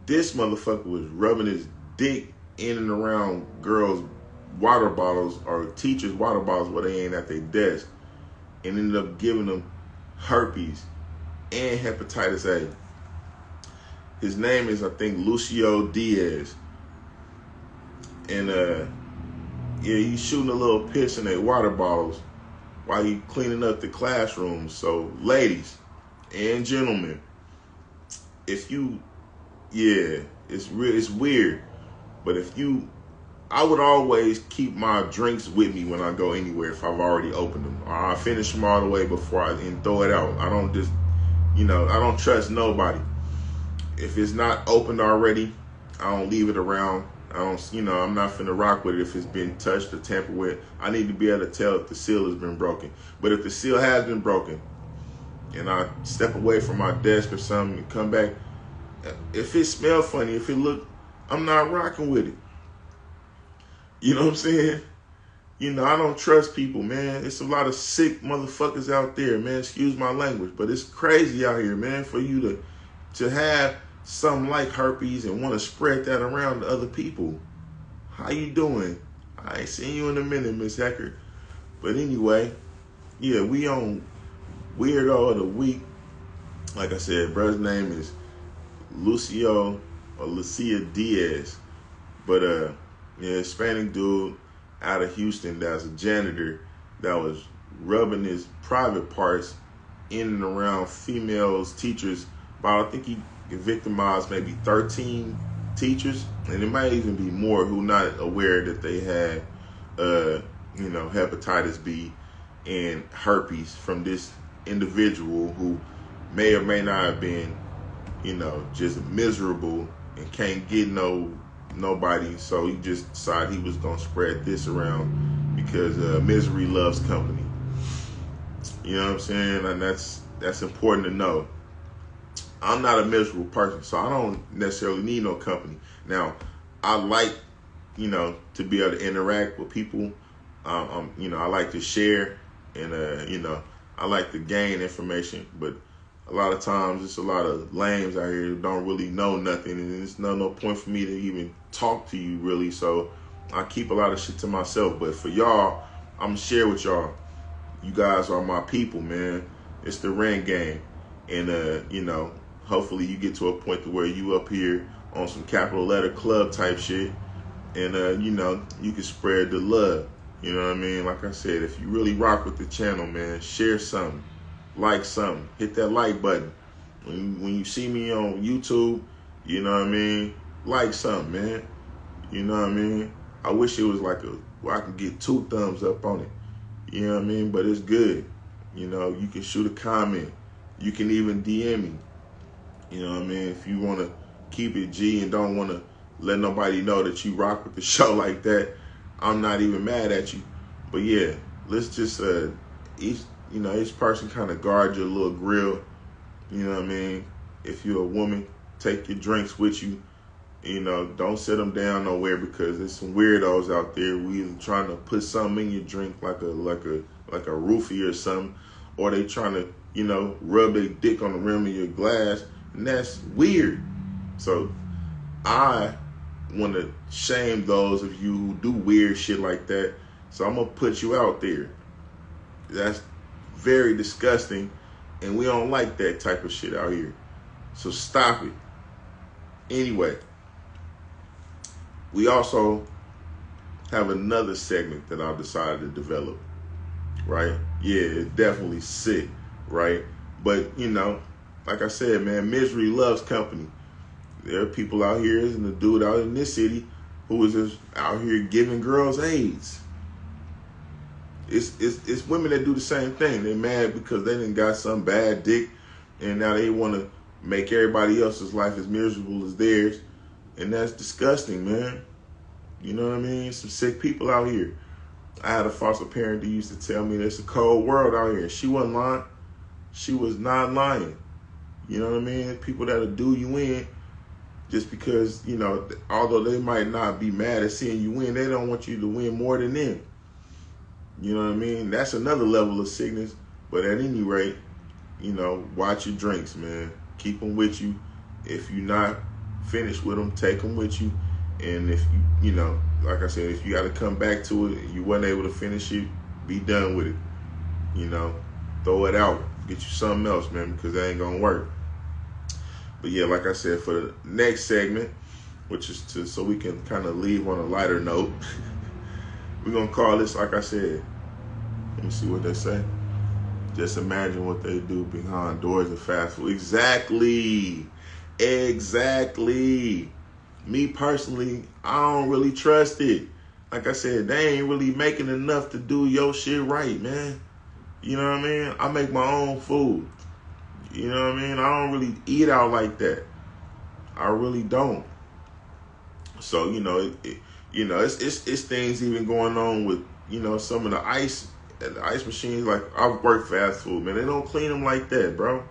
this motherfucker was rubbing his dick in and around girls' water bottles or teachers' water bottles where they ain't at their desk, and ended up giving them herpes and hepatitis A. His name is, I think, Lucio Diaz. And yeah, he's shooting a little piss in their water bottles while he cleaning up the classrooms. So, ladies and gentlemen, if you, yeah, it's weird, but if you, I would always keep my drinks with me when I go anywhere if I've already opened them. Or I finish them all the way before I throw it out. I don't just, I don't trust nobody. If it's not opened already, I don't leave it around. I don't, I'm not finna rock with it if it's been touched or tampered with. I need to be able to tell if the seal has been broken. But if the seal has been broken, and I step away from my desk or something and come back, if it smells funny, if it look, I'm not rocking with it. You know what I'm saying? I don't trust people, man. It's a lot of sick motherfuckers out there, man. Excuse my language, but it's crazy out here, man, for you to have something like herpes and want to spread that around to other people. How you doing? I ain't seen you in a minute, Miss Hecker. But anyway, yeah, we on Weirdo of the Week. Like I said, bro's name is Lucio Diaz. But yeah, Hispanic dude out of Houston that's a janitor that was rubbing his private parts in and around females, teachers. But I think he victimized maybe 13 teachers, and it might even be more who not aware that they had, hepatitis B and herpes from this individual who may or may not have been, just miserable and can't get nobody. So he just decided he was gonna spread this around because misery loves company. You know what I'm saying? And that's important to know. I'm not a miserable person, so I don't necessarily need no company. Now, I like, to be able to interact with people. I like to share, and I like to gain information. But a lot of times, it's a lot of lames out here who don't really know nothing, and it's no point for me to even talk to you really. So I keep a lot of shit to myself. But for y'all, I'm gonna share with y'all. You guys are my people, man. It's the Rent Game, and hopefully you get to a point to where you up here on some capital letter club type shit, and you can spread the love. You know what I mean? Like I said, if you really rock with the channel, man, share something, like something, hit that like button. When you see me on YouTube, you know what I mean, like something, man. You know what I mean? I wish it was like where I can get 2 thumbs up on it. You know what I mean? But it's good. You can shoot a comment. You can even DM me. You know what I mean? If you want to keep it G and don't want to let nobody know that you rock with the show like that, I'm not even mad at you. But yeah, let's just each person kind of guard your little grill. You know what I mean? If you're a woman, take your drinks with you. Don't set them down nowhere because there's some weirdos out there who either trying to put something in your drink like a roofie or something, or they trying to rub their dick on the rim of your glass. And that's weird. So I want to shame those of you who do weird shit like that. So I'm going to put you out there. That's very disgusting. And we don't like that type of shit out here. So stop it. Anyway, we also have another segment that I've decided to develop. Right? Yeah, it's definitely sick. Right? But, like I said, man, misery loves company. There are people out here, and a dude out in this city who is just out here giving girls AIDS. It's women that do the same thing. They're mad because they done got some bad dick, and now they want to make everybody else's life as miserable as theirs, and that's disgusting, man. You know what I mean? Some sick people out here. I had a foster parent who used to tell me it's a cold world out here. She wasn't lying. She was not lying. You know what I mean? People that'll do you in just because, you know, although they might not be mad at seeing you win, they don't want you to win more than them. You know what I mean? That's another level of sickness. But at any rate, you know, watch your drinks, man. Keep them with you. If you're not finished with them, take them with you. And if you know, like I said, if you got to come back to it and you wasn't able to finish it, be done with it. You know, throw it out. Get you something else, man, because that ain't going to work. But yeah, like I said, for the next segment, which is so we can kind of leave on a lighter note, we're going to call this, like I said, let me see what they say. Just imagine what they do behind doors of fast food. Exactly. Me personally, I don't really trust it. Like I said, they ain't really making enough to do your shit right, man. You know what I mean? I make my own food. You know what I mean? I don't really eat out like that. I really don't. So, you know, it's things even going on with, you know, some of the ice machines. Like, I've worked fast food, man. They don't clean them like that, bro.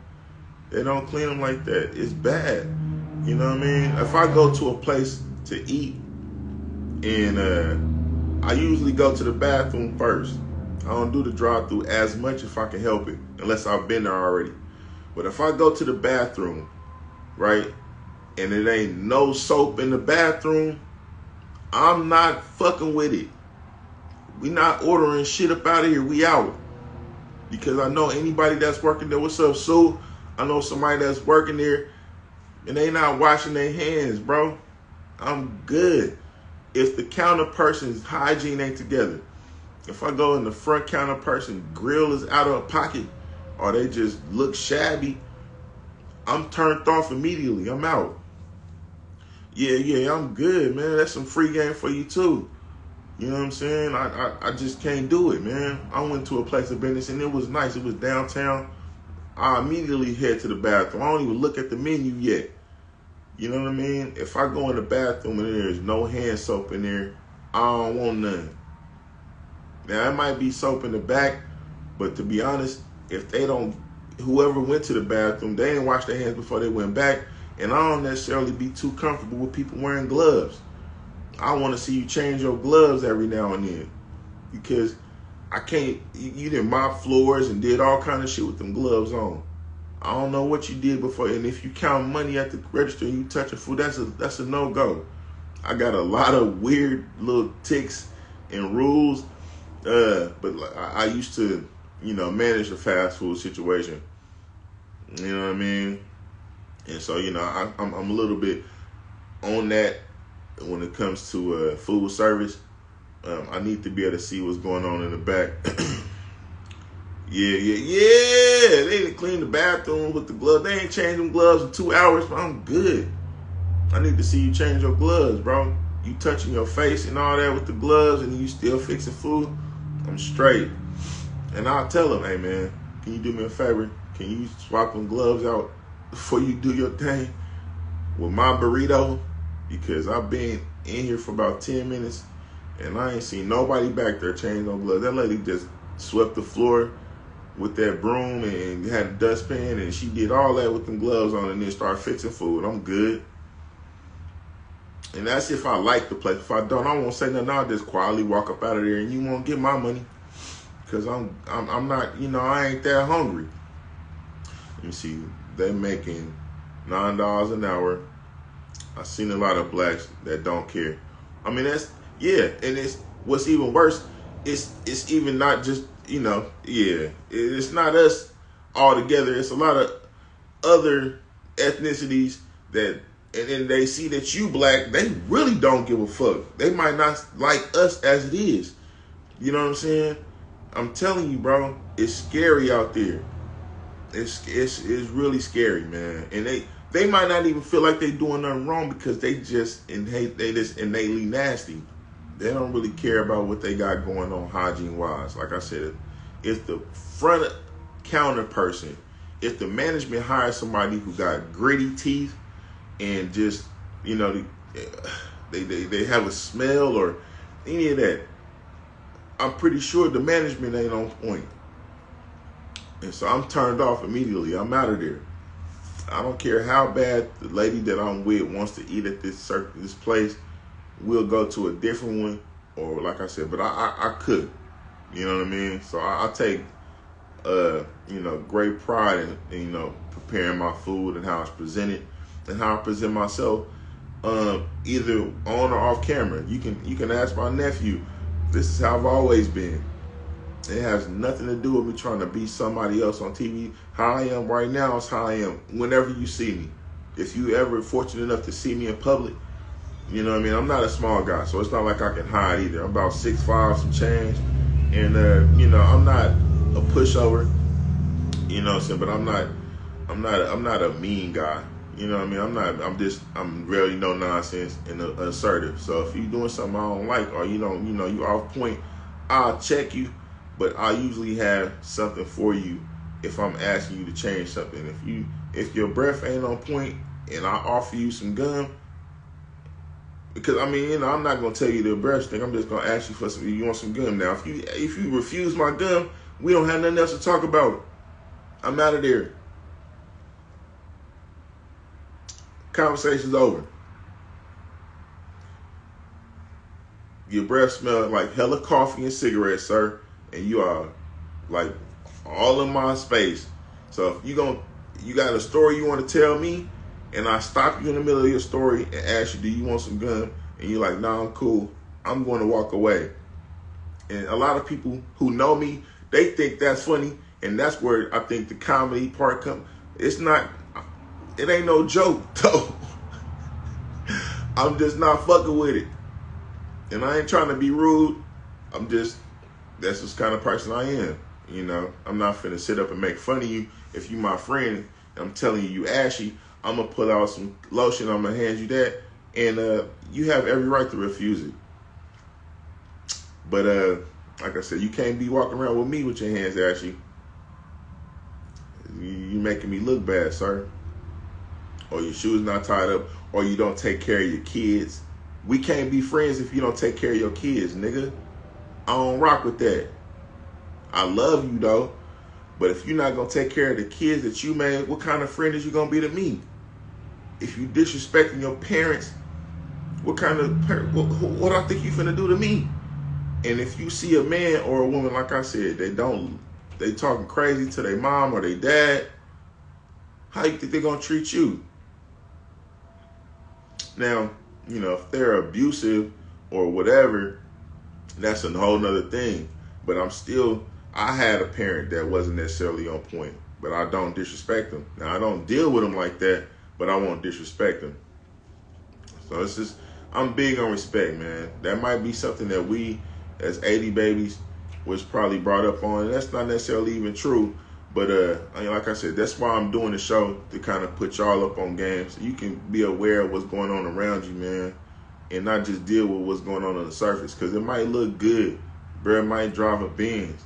They don't clean them like that. It's bad. You know what I mean? If I go to a place to eat and I usually go to the bathroom first. I don't do the drive-through as much if I can help it, unless I've been there already. But if I go to the bathroom, right, and it ain't no soap in the bathroom, I'm not fucking with it. We not ordering shit up out of here. We out. Because I know anybody that's working there. What's up, Sue? I know somebody that's working there and they not washing their hands, bro. I'm good. If the counter person's hygiene ain't together, if I go in the front counter person, grill is out of pocket, or they just look shabby, I'm turned off immediately. I'm out. Yeah, I'm good, man. That's some free game for you too. You know what I'm saying? I just can't do it, man. I went to a place of business and it was nice. It was downtown. I immediately head to the bathroom. I don't even look at the menu yet. You know what I mean? If I go in the bathroom and there's no hand soap in there, I don't want none. Now, it might be soap in the back, but to be honest, if they don't, whoever went to the bathroom, they didn't wash their hands before they went back, and I don't necessarily be too comfortable with people wearing gloves. I want to see you change your gloves every now and then, because I can't, you did mop floors and did all kind of shit with them gloves on. I don't know what you did before, and if you count money at the register and you touch a food, that's a no-go. I got a lot of weird little tics and rules, but I used to, you know, manage a fast food situation. You know what I mean? And so, you know, I'm a little bit on that when it comes to food service. I need to be able to see what's going on in the back. Yeah. They didn't clean the bathroom with the gloves. They ain't changed them gloves in 2 hours, but I'm good. I need to see you change your gloves, bro. You touching your face and all that with the gloves and you still fixing food, I'm straight. And I'll tell them, hey, man, can you do me a favor? Can you swap them gloves out before you do your thing with my burrito? Because I've been in here for about 10 minutes and I ain't seen nobody back there change no gloves. That lady just swept the floor with that broom and had a dustpan, and she did all that with them gloves on and then started fixing food. I'm good. And that's if I like the place. If I don't, I won't say nothing. I'll just quietly walk up out of there and you won't get my money. Because I'm not, you know, I ain't that hungry. Let me see. They making $9 an hour. I've seen a lot of blacks that don't care. I mean, that's, yeah. And it's, what's even worse, it's even not just, you know, yeah. It's not us all together. It's a lot of other ethnicities that, and then they see that you black, they really don't give a fuck. They might not like us as it is. You know what I'm saying? I'm telling you, bro, it's scary out there. It's really scary, man. And they might not even feel like they doing nothing wrong because they just innately nasty. They don't really care about what they got going on hygiene-wise. Like I said, if the front counter person, if the management hires somebody who got gritty teeth and just, you know, they have a smell or any of that, I'm pretty sure the management ain't on point. And so I'm turned off immediately. I'm out of there. I don't care how bad the lady that I'm with wants to eat at this place. We'll go to a different one, or like I said, but I cook. You know what I mean? So I take great pride in preparing my food and how it's presented and how I present myself, either on or off camera. You can ask my nephew. This is how I've always been. It has nothing to do with me trying to be somebody else on TV. How I am right now is how I am whenever you see me. If you ever fortunate enough to see me in public, you know what I mean? I'm not a small guy, so it's not like I can hide either. I'm about 6'5", some change. And, I'm not a pushover, you know what I'm saying? But I'm not a mean guy. You know what I mean? I'm really no nonsense and assertive. So if you're doing something I don't like, or you off point, I'll check you. But I usually have something for you if I'm asking you to change something. If your breath ain't on point and I offer you some gum, because I'm not gonna tell you the breath thing. I'm just gonna ask you for some. You want some gum now? If you refuse my gum, we don't have nothing else to talk about. I'm out of there. Conversation's over. Your breath smells like hella coffee and cigarettes, sir. And you are like all in my space. So if you got a story you want to tell me, and I stop you in the middle of your story and ask you, do you want some gum? And you're like, nah, I'm cool. I'm going to walk away. And a lot of people who know me, they think that's funny. And that's where I think the comedy part comes. It ain't no joke, though. I'm just not fucking with it. And I ain't trying to be rude. That's just kind of person I am. I'm not finna sit up and make fun of you. If you my friend and I'm telling you ashy, I'm gonna pull out some lotion, I'm gonna hand you that, and you have every right to refuse it. But like I said, you can't be walking around with me with your hands ashy. You making me look bad, sir. Or your shoes not tied up, or you don't take care of your kids. We can't be friends if you don't take care of your kids, nigga. I don't rock with that. I love you though, but if you're not gonna take care of the kids that you made, what kind of friend is you gonna be to me? If you disrespecting your parents, what I think you finna do to me? And if you see a man or a woman, like I said, they talking crazy to their mom or their dad, how you think they're gonna treat you? Now, if they're abusive or whatever, that's a whole nother thing. But I had a parent that wasn't necessarily on point, but I don't disrespect them. Now, I don't deal with them like that, but I won't disrespect them. So I'm big on respect, man. That might be something that we, as 80 babies, was probably brought up on. And that's not necessarily even true. But like I said, that's why I'm doing the show, to kind of put y'all up on game so you can be aware of what's going on around you, man, and not just deal with what's going on the surface. Because it might look good. Bro might drive a Benz.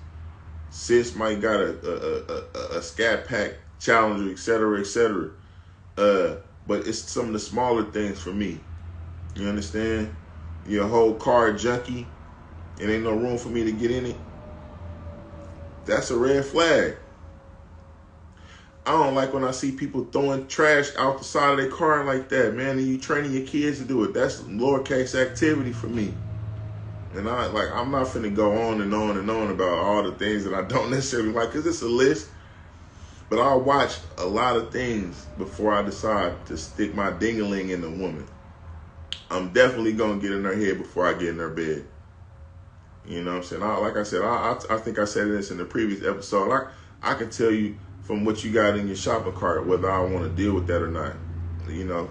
Sis might got a Scat Pack Challenger, etc., etc. But it's some of the smaller things for me. You understand? Your whole car junkie, and ain't no room for me to get in it. That's a red flag. I don't like when I see people throwing trash out the side of their car like that, man, and you training your kids to do it. That's lowercase activity for me. And I'm not finna go on and on and on about all the things that I don't necessarily like, because it's a list. But I'll watch a lot of things before I decide to stick my ding-a-ling in a woman. I'm definitely gonna get in her head before I get in her bed. You know what I'm saying? Like I said, I think I said this in the previous episode. I can tell you from what you got in your shopping cart whether I want to deal with that or not.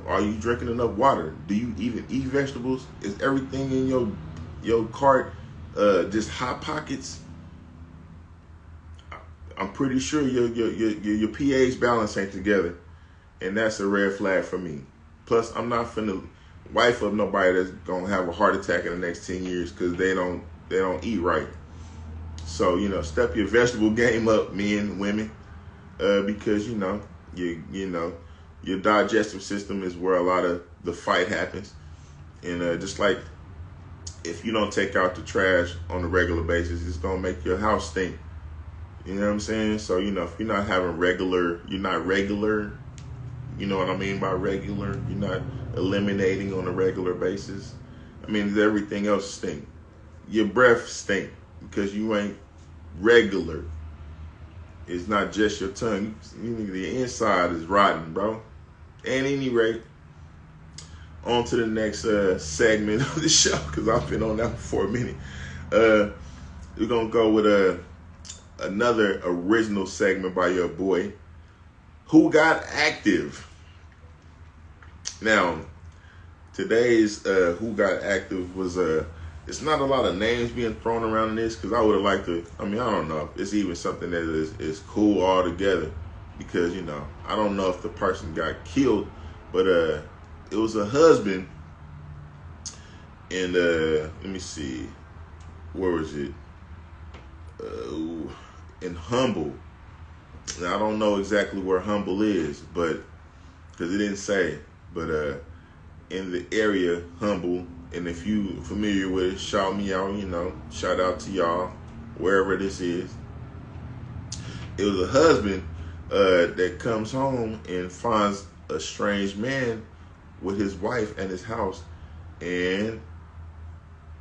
Are you drinking enough water? Do you even eat vegetables? Is everything in your cart just Hot Pockets? I'm pretty sure your pH balance ain't together, and that's a red flag for me. Plus, I'm not finna wife up nobody that's gonna have a heart attack in the next 10 years because they don't eat right. So step your vegetable game up, men and women, because your digestive system is where a lot of the fight happens, and just like if you don't take out the trash on a regular basis, it's gonna make your house stink. You know what I'm saying? So if you're not regular You know what I mean by regular? You're not eliminating on a regular basis. I mean, everything else stink. Your breath stink because you ain't regular. It's not just your tongue. The inside is rotten, bro. At any rate, on to the next segment of the show, because I've been on that for a minute. We're going to go with another original segment by your boy, Who Got Active. Now, today's Who Got Active was it's not a lot of names being thrown around in this, because I would have liked to, I don't know if it's even something that is cool altogether, because, I don't know if the person got killed, but it was a husband, and let me see, where was it? In Humble. Now, I don't know exactly where Humble is, but because it didn't say, but in the area, Humble. And if you familiar with it, shout me out, shout out to y'all, wherever this is. It was a husband that comes home and finds a strange man with his wife at his house. And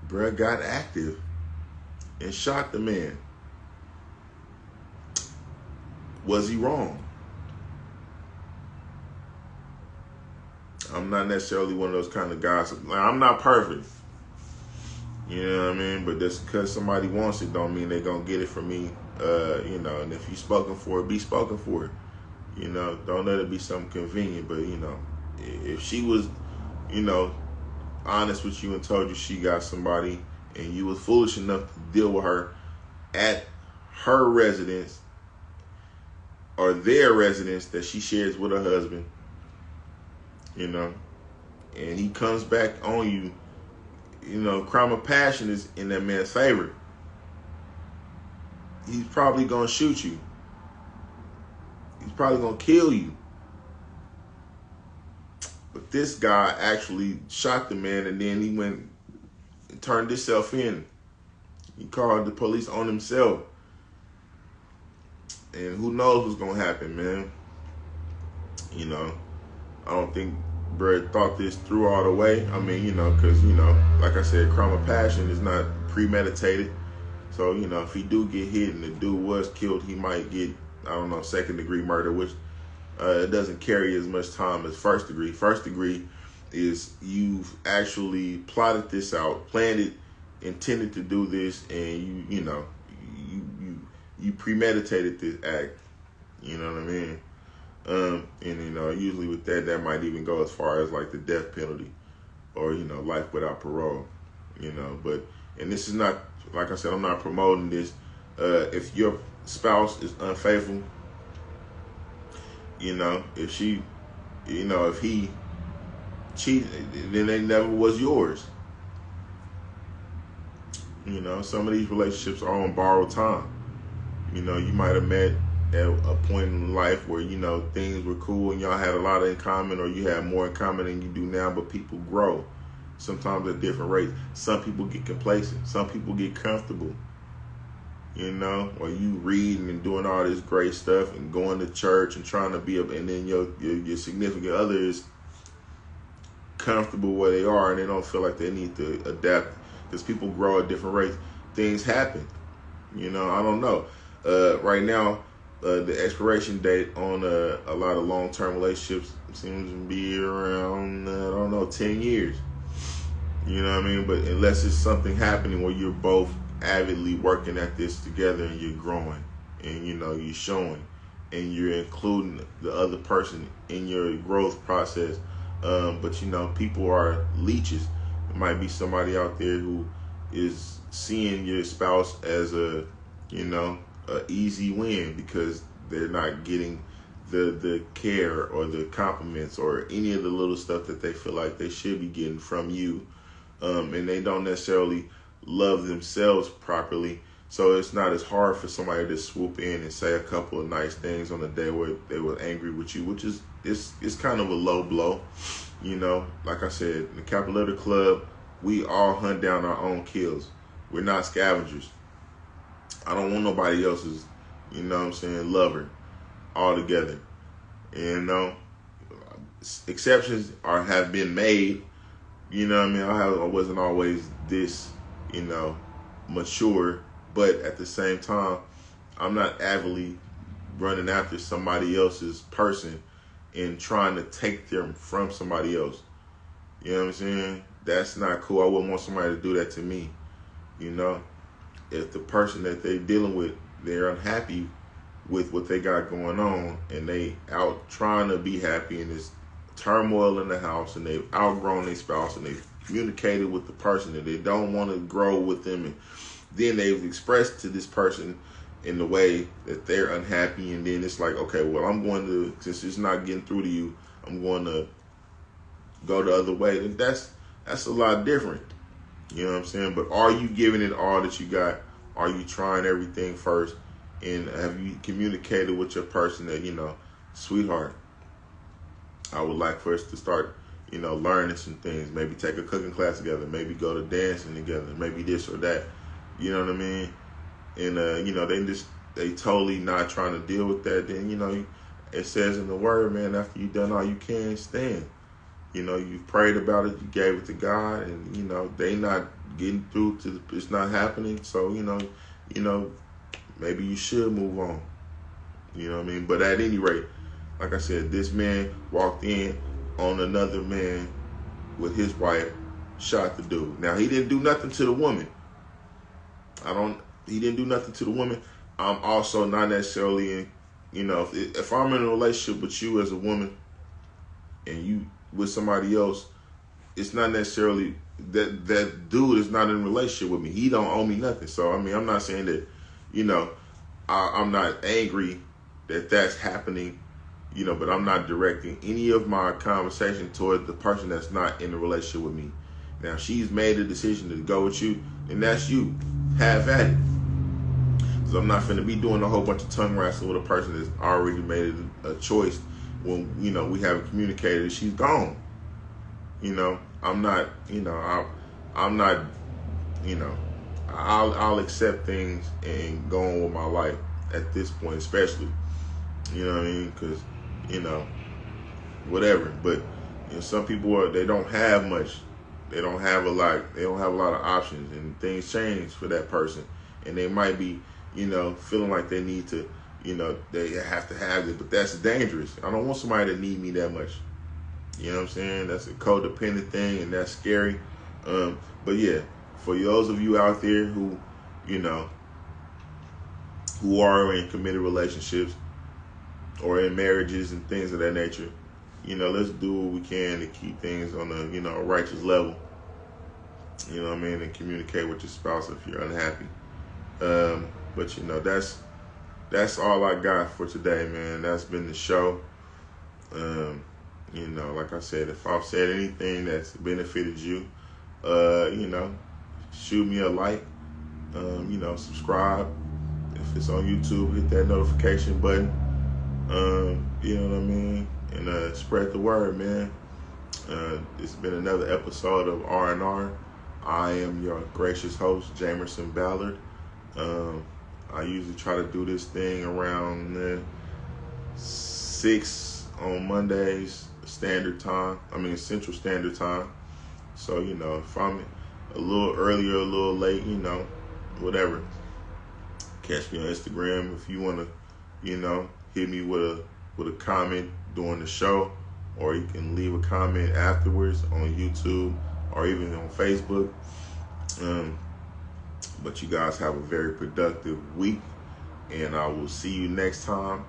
bruh got active and shot the man. Was he wrong? I'm not necessarily one of those kind of guys. I'm not perfect. You know what I mean? But just because somebody wants it don't mean they're going to get it from me. And if you spoken for it, be spoken for it. Don't let it be something convenient. But, if she was, honest with you and told you she got somebody and you was foolish enough to deal with her at her residence or their residence that she shares with her husband, and he comes back on you, crime of passion is in that man's favor. He's probably going to shoot you. He's probably going to kill you. But this guy actually shot the man, and then he went and turned himself in. He called the police on himself. And who knows what's going to happen, man. I don't think Brett thought this through all the way. Because, like I said, crime of passion is not premeditated. So, if he do get hit and the dude was killed, he might get, second-degree murder, which it doesn't carry as much time as first degree. First degree is you've actually plotted this out, planned it, intended to do this, and you premeditated this act. You know what I mean? Usually with that might even go as far as like the death penalty or, life without parole, and this is not, like I said, I'm not promoting this. If your spouse is unfaithful, if she, if he cheated, then they never was yours. Some of these relationships are on borrowed time. You might have met at a point in life where, things were cool and y'all had a lot in common, or you had more in common than you do now, but people grow. Sometimes at different rates. Some people get complacent. Some people get comfortable. Or you reading and doing all this great stuff and going to church and trying to be up, and then your significant other is comfortable where they are and they don't feel like they need to adapt, because people grow at different rates. Things happen. I don't know. Right now, the expiration date on a lot of long-term relationships seems to be around, 10 years. You know what I mean? But unless it's something happening where you're both avidly working at this together and you're growing and, you're showing and you're including the other person in your growth process. But, people are leeches. There might be somebody out there who is seeing your spouse as a easy win because they're not getting the care or the compliments or any of the little stuff that they feel like they should be getting from you. And they don't necessarily love themselves properly. So it's not as hard for somebody to swoop in and say a couple of nice things on the day where they were angry with you, which is it's kind of a low blow. Like I said, in the Capital Letter Club, we all hunt down our own kills. We're not scavengers. I don't want nobody else's, lover altogether. exceptions have been made. You know what I mean? I wasn't always this, mature, but at the same time, I'm not avidly running after somebody else's person and trying to take them from somebody else. You know what I'm saying? That's not cool. I wouldn't want somebody to do that to me. If the person that they're dealing with, they're unhappy with what they got going on, and they out trying to be happy, and there's turmoil in the house, and they've outgrown their spouse, and they've communicated with the person that they don't want to grow with them, and then they've expressed to this person in the way that they're unhappy, and then it's like, okay, well, I'm going to, since it's not getting through to you, I'm going to go the other way. And that's a lot different. You know what I'm saying? But are you giving it all that you got? Are you trying everything first? And have you communicated with your person that, sweetheart, I would like for us to start, learning some things. Maybe take a cooking class together. Maybe go to dancing together. Maybe this or that. You know what I mean? And, they totally not trying to deal with that. Then, it says in the word, man, after you've done all you can, stand. You've prayed about it, you gave it to God, and, they not getting through to it's not happening. So, maybe you should move on. You know what I mean? But at any rate, like I said, this man walked in on another man with his wife, shot the dude. Now, he didn't do nothing to the woman. He didn't do nothing to the woman. I'm also not necessarily in, if I'm in a relationship with you as a woman and you with somebody else, it's not necessarily that dude is not in a relationship with me. He don't owe me nothing. So, I'm not saying that, I'm not angry that that's happening, but I'm not directing any of my conversation toward the person that's not in a relationship with me. Now, she's made a decision to go with you, and that's you. Have at it. Because I'm not finna be doing a whole bunch of tongue wrestling with a person that's already made a choice when, we haven't communicated and she's gone. I'm not, I'll accept things and go on with my life at this point, especially, you know what I mean? Because, whatever. But, some people they don't have much. They don't have a lot. They don't have a lot of options, and things change for that person. And they might be, feeling like they need to, they have to have it, but that's dangerous. I don't want somebody to need me that much. You know what I'm saying? That's a codependent thing, and that's scary. But yeah, for those of you out there who, who are in committed relationships or in marriages and things of that nature, let's do what we can to keep things on a, a righteous level. You know what I mean? And communicate with your spouse if you're unhappy. But that's all I got for today, man. That's been the show. Like I said, if I've said anything that's benefited you, shoot me a like, subscribe. If it's on YouTube, hit that notification button. You know what I mean? And spread the word, man. It's been another episode of R&R. I am your gracious host, Jamerson Ballard. I usually try to do this thing around 6 on Mondays, Central Standard Time. So, if I'm a little earlier, a little late, whatever. Catch me on Instagram if you want to, hit me with a comment during the show, or you can leave a comment afterwards on YouTube or even on Facebook. But you guys have a very productive week, and I will see you next time.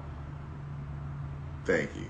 Thank you.